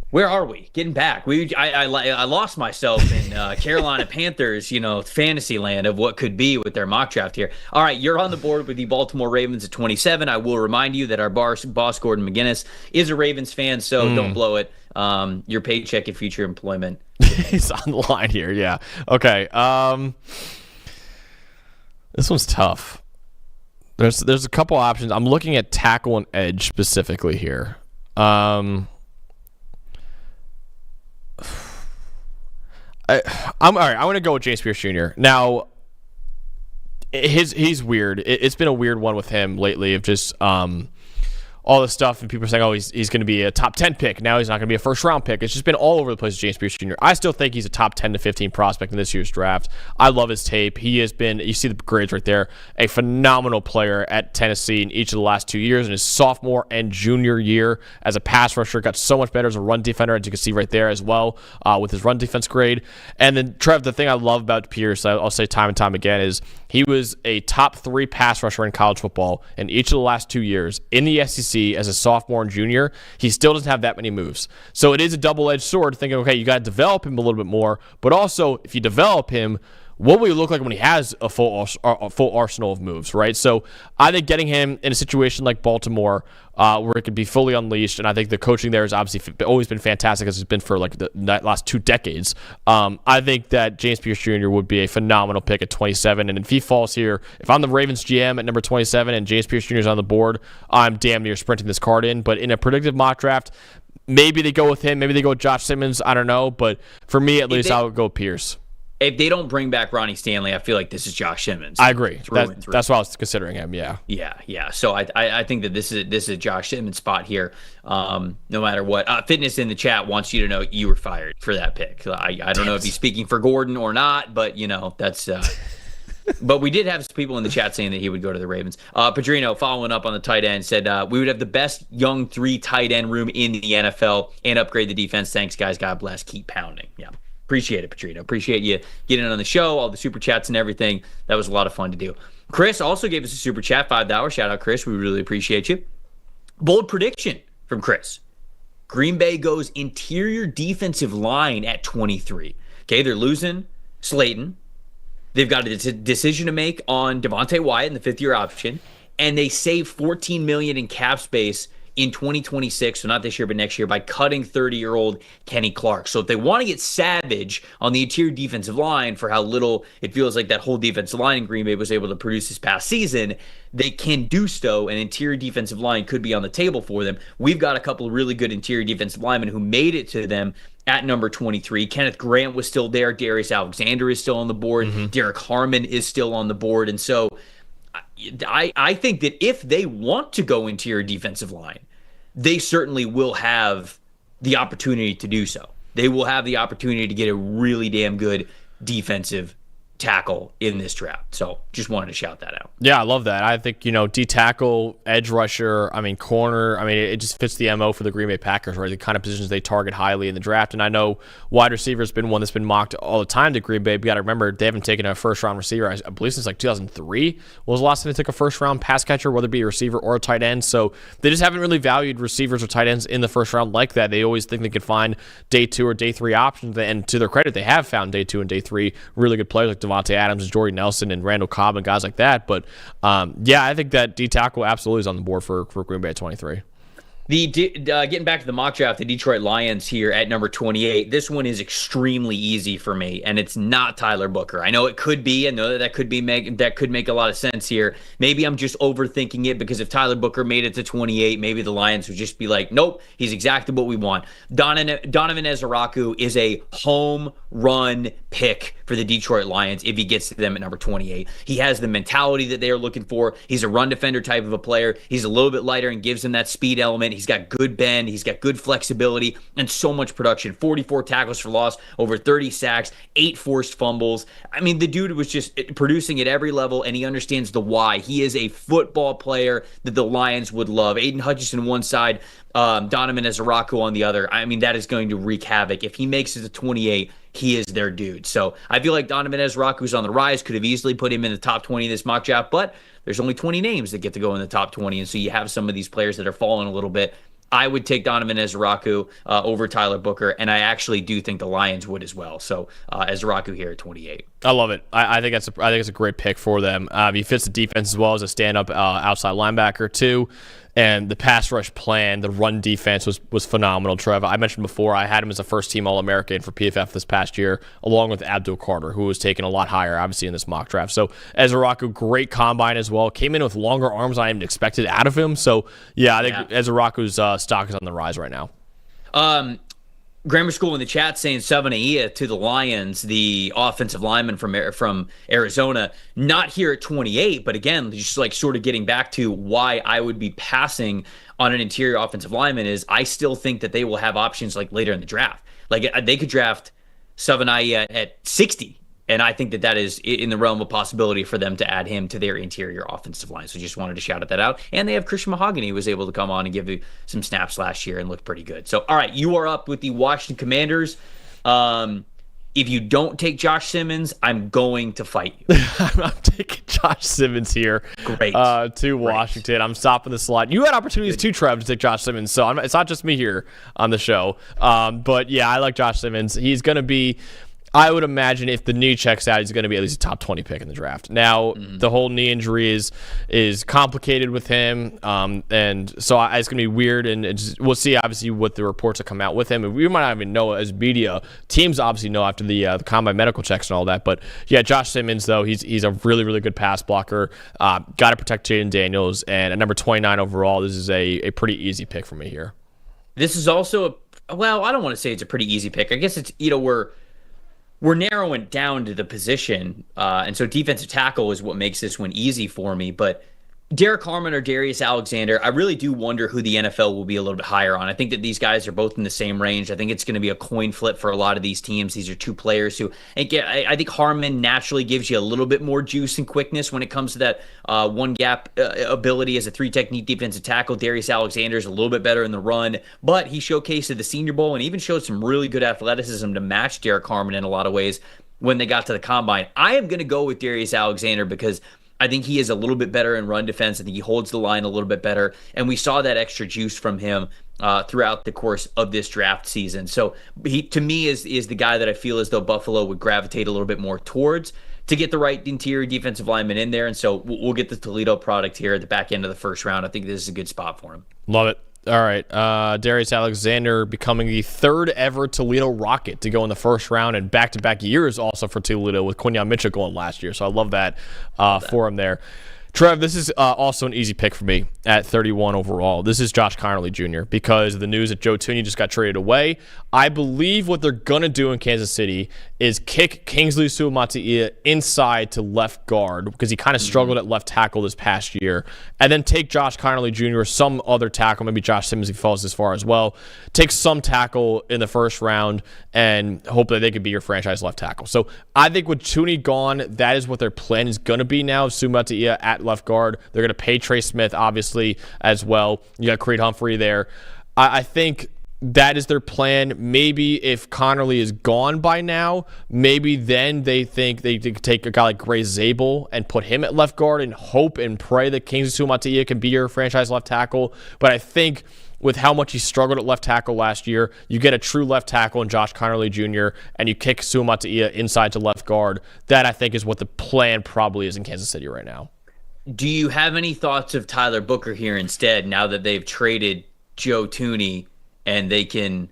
Where are we? Getting back. I lost myself in Carolina Panthers, fantasy land of what could be with their mock draft here. All right, you're on the board with the Baltimore Ravens at 27. I will remind you that our boss Gordon McGinnis is a Ravens fan, so don't blow it. Your paycheck and future employment. He's on the line here, yeah. Okay. This one's tough. There's a couple options. I'm looking at tackle and edge specifically here. I'm all right. I want to go with James Pierce Jr. Now, he's weird. It's been a weird one with him lately of just all this stuff, and people are saying, oh, he's going to be a top 10 pick. Now he's not going to be a first-round pick. It's just been all over the place with James Pierce Jr. I still think he's a top 10 to 15 prospect in this year's draft. I love his tape. He has been, you see the grades right there, a phenomenal player at Tennessee in each of the last 2 years. In his sophomore and junior year as a pass rusher, got so much better as a run defender, as you can see right there as well, with his run defense grade. And then, Trev, the thing I love about Pierce, I'll say time and time again, is he was a top 3 pass rusher in college football in each of the last 2 years in the SEC as a sophomore and junior. He still doesn't have that many moves. So it is a double-edged sword thinking, okay, you got to develop him a little bit more, but also if you develop him, what will he look like when he has a full arsenal of moves, right? So I think getting him in a situation like Baltimore where it could be fully unleashed, and I think the coaching there has obviously always been fantastic as it's been for like the last 2 decades. I think that James Pierce Jr. would be a phenomenal pick at 27, and if he falls here, if I'm the Ravens GM at number 27 and James Pierce Jr. is on the board, I'm damn near sprinting this card in. But in a predictive mock draft, maybe they go with him, maybe they go with Josh Simmons, I don't know, but for me at least, I would go Pierce. If they don't bring back Ronnie Stanley, I feel like this is Josh Simmons. I agree. That's why I was considering him. Yeah. Yeah. So I think that this is a Josh Simmons spot here. No matter what. Fitness in the chat wants you to know you were fired for that pick. I don't know if he's speaking for Gordon or not, but that's. But we did have some people in the chat saying that he would go to the Ravens. Padrino, following up on the tight end, said we would have the best young 3 tight end room in the NFL and upgrade the defense. Thanks, guys. God bless. Keep pounding. Yeah. Appreciate it, Petrino. Appreciate you getting on the show, all the super chats and everything. That was a lot of fun to do. Chris also gave us a super chat, $5. Shout out, Chris. We really appreciate you. Bold prediction from Chris. Green Bay goes interior defensive line at 23. Okay, they're losing Slayton. They've got a decision to make on Devontae Wyatt in the 5th-year option, and they save $14 million in cap space in 2026, so not this year, but next year, by cutting 30-year-old Kenny Clark. So if they want to get savage on the interior defensive line for how little it feels like that whole defensive line in Green Bay was able to produce this past season, they can do so, and interior defensive line could be on the table for them. We've got a couple of really good interior defensive linemen who made it to them at number 23. Kenneth Grant was still there. Darius Alexander is still on the board. Derek Harmon is still on the board. And so I think that if they want to go interior defensive line, they certainly will have the opportunity to do so. They will have the opportunity to get a really damn good defensive tackle in this draft. So just wanted to shout that out. Yeah, I love that. I think, D tackle, edge rusher, corner, it just fits the MO for the Green Bay Packers, right? The kind of positions they target highly in the draft. And I know wide receiver has been one that's been mocked all the time to Green Bay. But you got to remember, they haven't taken a first-round receiver, I believe, since 2003 was the last time they took a first-round pass catcher, whether it be a receiver or a tight end. So they just haven't really valued receivers or tight ends in the first round like that. They always think they could find day 2 or day 3 options. And to their credit, they have found day 2 and day 3 really good players like Devontae Adams, Jordy Nelson, and Randall Cobb and guys like that. But I think that D tackle absolutely is on the board for Green Bay at 23. Getting back to the mock draft, the Detroit Lions here at number 28. This one is extremely easy for me, and it's not Tyler Booker. I know it could be. I know that could make a lot of sense here. Maybe I'm just overthinking it, because if Tyler Booker made it to 28, maybe the Lions would just be like, nope, he's exactly what we want. Donovan Ezeraku is a home run pick for the Detroit Lions if he gets to them at number 28. He has the mentality that they are looking for. He's a run defender type of a player. He's a little bit lighter and gives them that speed element. He's got good bend. He's got good flexibility and so much production. 44 tackles for loss, over 30 sacks, 8 forced fumbles. I mean, the dude was just producing at every level, and he understands the why. He is a football player that the Lions would love. Aiden Hutchinson one side, Donovan Ezeraku on the other. I mean, that is going to wreak havoc. If he makes it to 28, he is their dude. So I feel like Donovan Ezeraku's on the rise. Could have easily put him in the top 20 in this mock draft, but there's only 20 names that get to go in the top 20, and so you have some of these players that are falling a little bit. I would take Donovan Ezeraku over Tyler Booker, and I actually do think the Lions would as well. So Ezeraku here at 28. I love it. I think it's a great pick for them. He fits the defense as well as a stand-up outside linebacker too. And the pass rush plan, the run defense was phenomenal, Trevor. I mentioned before I had him as a first-team All-American for PFF this past year, along with Abdul Carter, who was taken a lot higher, obviously, in this mock draft. So Ezeraku, great combine as well. Came in with longer arms than I even expected out of him. So, yeah, I think Ezeraku's stock is on the rise right now. Grammar School in the chat saying Savanaia to the Lions, the offensive lineman from Arizona, not here at 28, but again, just like sort of getting back to why I would be passing on an interior offensive lineman is I still think that they will have options like later in the draft. Like they could draft Savanaia at 60. And I think that is in the realm of possibility for them to add him to their interior offensive line. So just wanted to shout that out. And they have Christian Mahogany, who was able to come on and give you some snaps last year and looked pretty good. So, all right, you are up with the Washington Commanders. If you don't take Josh Simmons, I'm going to fight you. I'm taking Josh Simmons here. Great. To Washington. Great. I'm stopping the slide. You had opportunities too, Trev, to take Josh Simmons. So it's not just me here on the show. But, yeah, I like Josh Simmons. He's going to be – I would imagine if the knee checks out, he's going to be at least a top 20 pick in the draft. Now, the whole knee injury is complicated with him, and so it's going to be weird, and we'll see, obviously, what the reports that come out with him. And we might not even know as media. Teams obviously know after the combine medical checks and all that. But, yeah, Josh Simmons, though, he's a really, really good pass blocker. Got to protect Jaden Daniels, and at number 29 overall, this is a pretty easy pick for me here. This is also, I don't want to say it's a pretty easy pick. I guess it's, we're narrowing down to the position, and so defensive tackle is what makes this one easy for me. But Derek Harmon or Darius Alexander, I really do wonder who the NFL will be a little bit higher on. I think that these guys are both in the same range. I think it's going to be a coin flip for a lot of these teams. These are two players who, I think Harmon naturally gives you a little bit more juice and quickness when it comes to that one gap ability as a three technique defensive tackle. Darius Alexander is a little bit better in the run, but he showcased at the Senior Bowl and even showed some really good athleticism to match Derek Harmon in a lot of ways when they got to the combine. I am going to go with Darius Alexander because I think he is a little bit better in run defense. I think he holds the line a little bit better. And we saw that extra juice from him throughout the course of this draft season. So he, to me, is the guy that I feel as though Buffalo would gravitate a little bit more towards to get the right interior defensive lineman in there. And so we'll get the Toledo product here at the back end of the first round. I think this is a good spot for him. Love it. All right, Darius Alexander becoming the third ever Toledo Rocket to go in the first round, and back-to-back years also for Toledo with Quinyon Mitchell going last year. So I love that for him there. Trev, this is also an easy pick for me at 31 overall. This is Josh Connerly Jr. because of the news that Joe Thuney just got traded away. I believe what they're going to do in Kansas City is kick Kingsley Suamataia inside to left guard because he kind of struggled at left tackle this past year, and then take Josh Connerly Jr. or some other tackle, maybe Josh Simmons if he falls this far as well, take some tackle in the first round and hope that they could be your franchise left tackle. So I think with Thuney gone, that is what their plan is going to be now. Suamataia at left guard. They're going to pay Trey Smith, obviously, as well. You got Creed Humphrey there. I think that is their plan. Maybe if Connerly is gone by now, maybe then they think they could take a guy like Gray Zabel and put him at left guard and hope and pray that Kingsley Suamataia can be your franchise left tackle. But I think with how much he struggled at left tackle last year, you get a true left tackle in Josh Connerly Jr., and you kick Suamataia inside to left guard. That, I think, is what the plan probably is in Kansas City right now. Do you have any thoughts of Tyler Booker here instead now that they've traded Joe Thuney and they can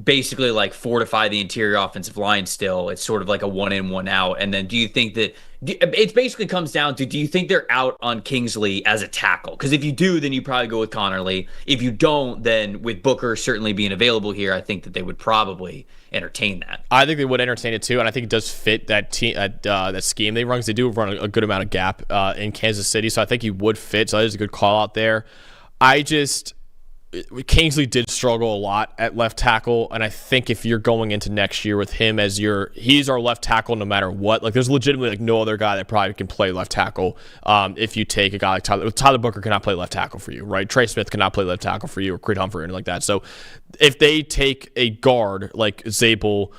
basically like fortify the interior offensive line still, it's sort of like a one in, one out. And then do you think that it basically comes down to, do you think they're out on Kingsley as a tackle? Because if you do, then you probably go with Connerly. If you don't, then with Booker certainly being available here, I think that they would probably entertain that. I think they would entertain it too, and I think it does fit that team, that scheme they run, because they do run a good amount of gap in Kansas City. So I think he would fit. So that is a good call out there. Kingsley did struggle a lot at left tackle, and I think if you're going into next year with him as he's our left tackle no matter what. Like, there's legitimately like no other guy that probably can play left tackle. If you take a guy like Tyler Booker cannot play left tackle for you, right? Trey Smith cannot play left tackle for you, or Creed Humphrey or anything like that. So if they take a guard like Zabel,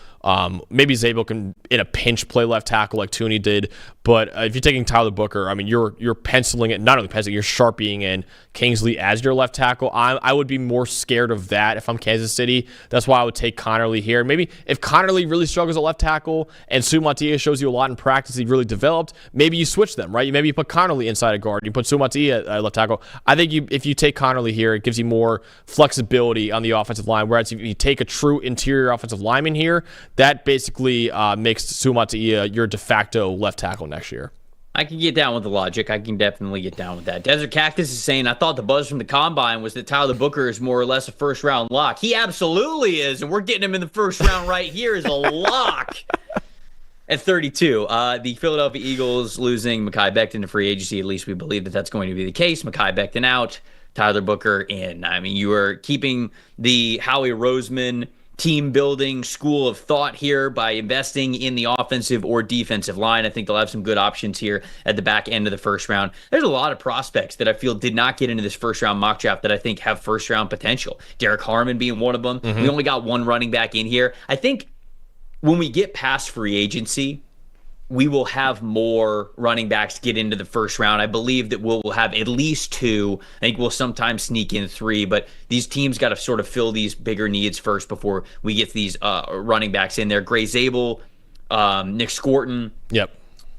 maybe Zabel can in a pinch play left tackle like Thuney did, but if you're taking Tyler Booker, I mean, you're penciling it, not only penciling, you're sharpieing in Kingsley as your left tackle. I would be more scared of that if I'm Kansas City. That's why I would take Connerly here. Maybe if Connerly really struggles at left tackle and Sumatia shows you a lot in practice, he really developed, maybe you switch them, right? Maybe you put Connerly inside a guard, you put Sumatia at left tackle. I think if you take Connerly here, it gives you more flexibility on the offensive line, whereas if you take a true interior offensive lineman here, that basically makes Sumatia your de facto left tackle next year. I can get down with the logic. I can definitely get down with that. Desert Cactus is saying, I thought the buzz from the Combine was that Tyler Booker is more or less a first-round lock. He absolutely is, and we're getting him in the first round right here as a lock at 32. The Philadelphia Eagles losing Mekhi Becton to free agency. At least we believe that that's going to be the case. Mekhi Becton out, Tyler Booker in. I mean, you are keeping the Howie Roseman team building school of thought here by investing in the offensive or defensive line. I think they'll have some good options here at the back end of the first round. There's a lot of prospects that I feel did not get into this first round mock draft that I think have first round potential. Derek Harmon being one of them. Mm-hmm. We only got one running back in here. I think when we get past free agency, we will have more running backs get into the first round. I believe that we'll have at least two. I think we'll sometimes sneak in three, but these teams got to sort of fill these bigger needs first before we get these running backs in there. Gray Zabel, Nick Scorton. Yep.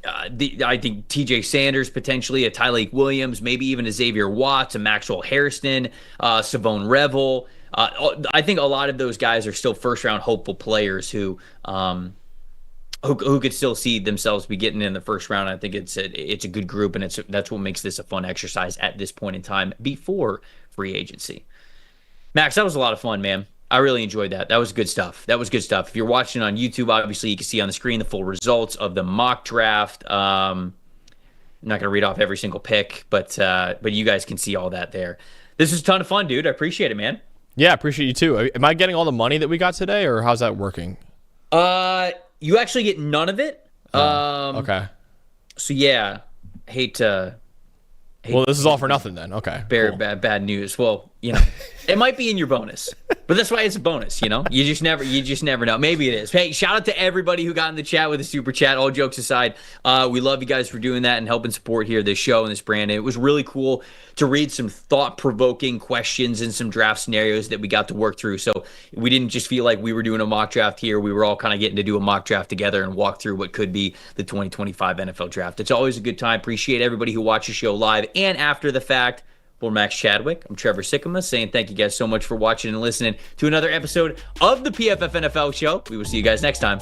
I think TJ Sanders, potentially a Tyleik Williams, maybe even a Xavier Watts, a Maxwell Hairston, Savone Revel. I think a lot of those guys are still first-round hopeful players who could still see themselves be getting in the first round. I think it's a good group, and that's what makes this a fun exercise at this point in time before free agency. Max, that was a lot of fun, man. I really enjoyed that. That was good stuff. If you're watching on YouTube, obviously you can see on the screen the full results of the mock draft. I'm not going to read off every single pick, but you guys can see all that there. This was a ton of fun, dude. I appreciate it, man. Yeah, I appreciate you too. Am I getting all the money that we got today, or how's that working? You actually get none of it. Okay. So yeah, hate well, this is all for nothing then. Okay. Cool. Bad news. Well, it might be in your bonus, but that's why it's a bonus. You just never know. Maybe it is. Hey, shout out to everybody who got in the chat with a super chat. All jokes aside, we love you guys for doing that and helping support here this show and this brand. And it was really cool to read some thought-provoking questions and some draft scenarios that we got to work through. So we didn't just feel like we were doing a mock draft here. We were all kind of getting to do a mock draft together and walk through what could be the 2025 NFL draft. It's always a good time. Appreciate everybody who watches the show live and after the fact. For Max Chadwick, I'm Trevor Sikkema saying thank you guys so much for watching and listening to another episode of the PFF NFL show. We will see you guys next time.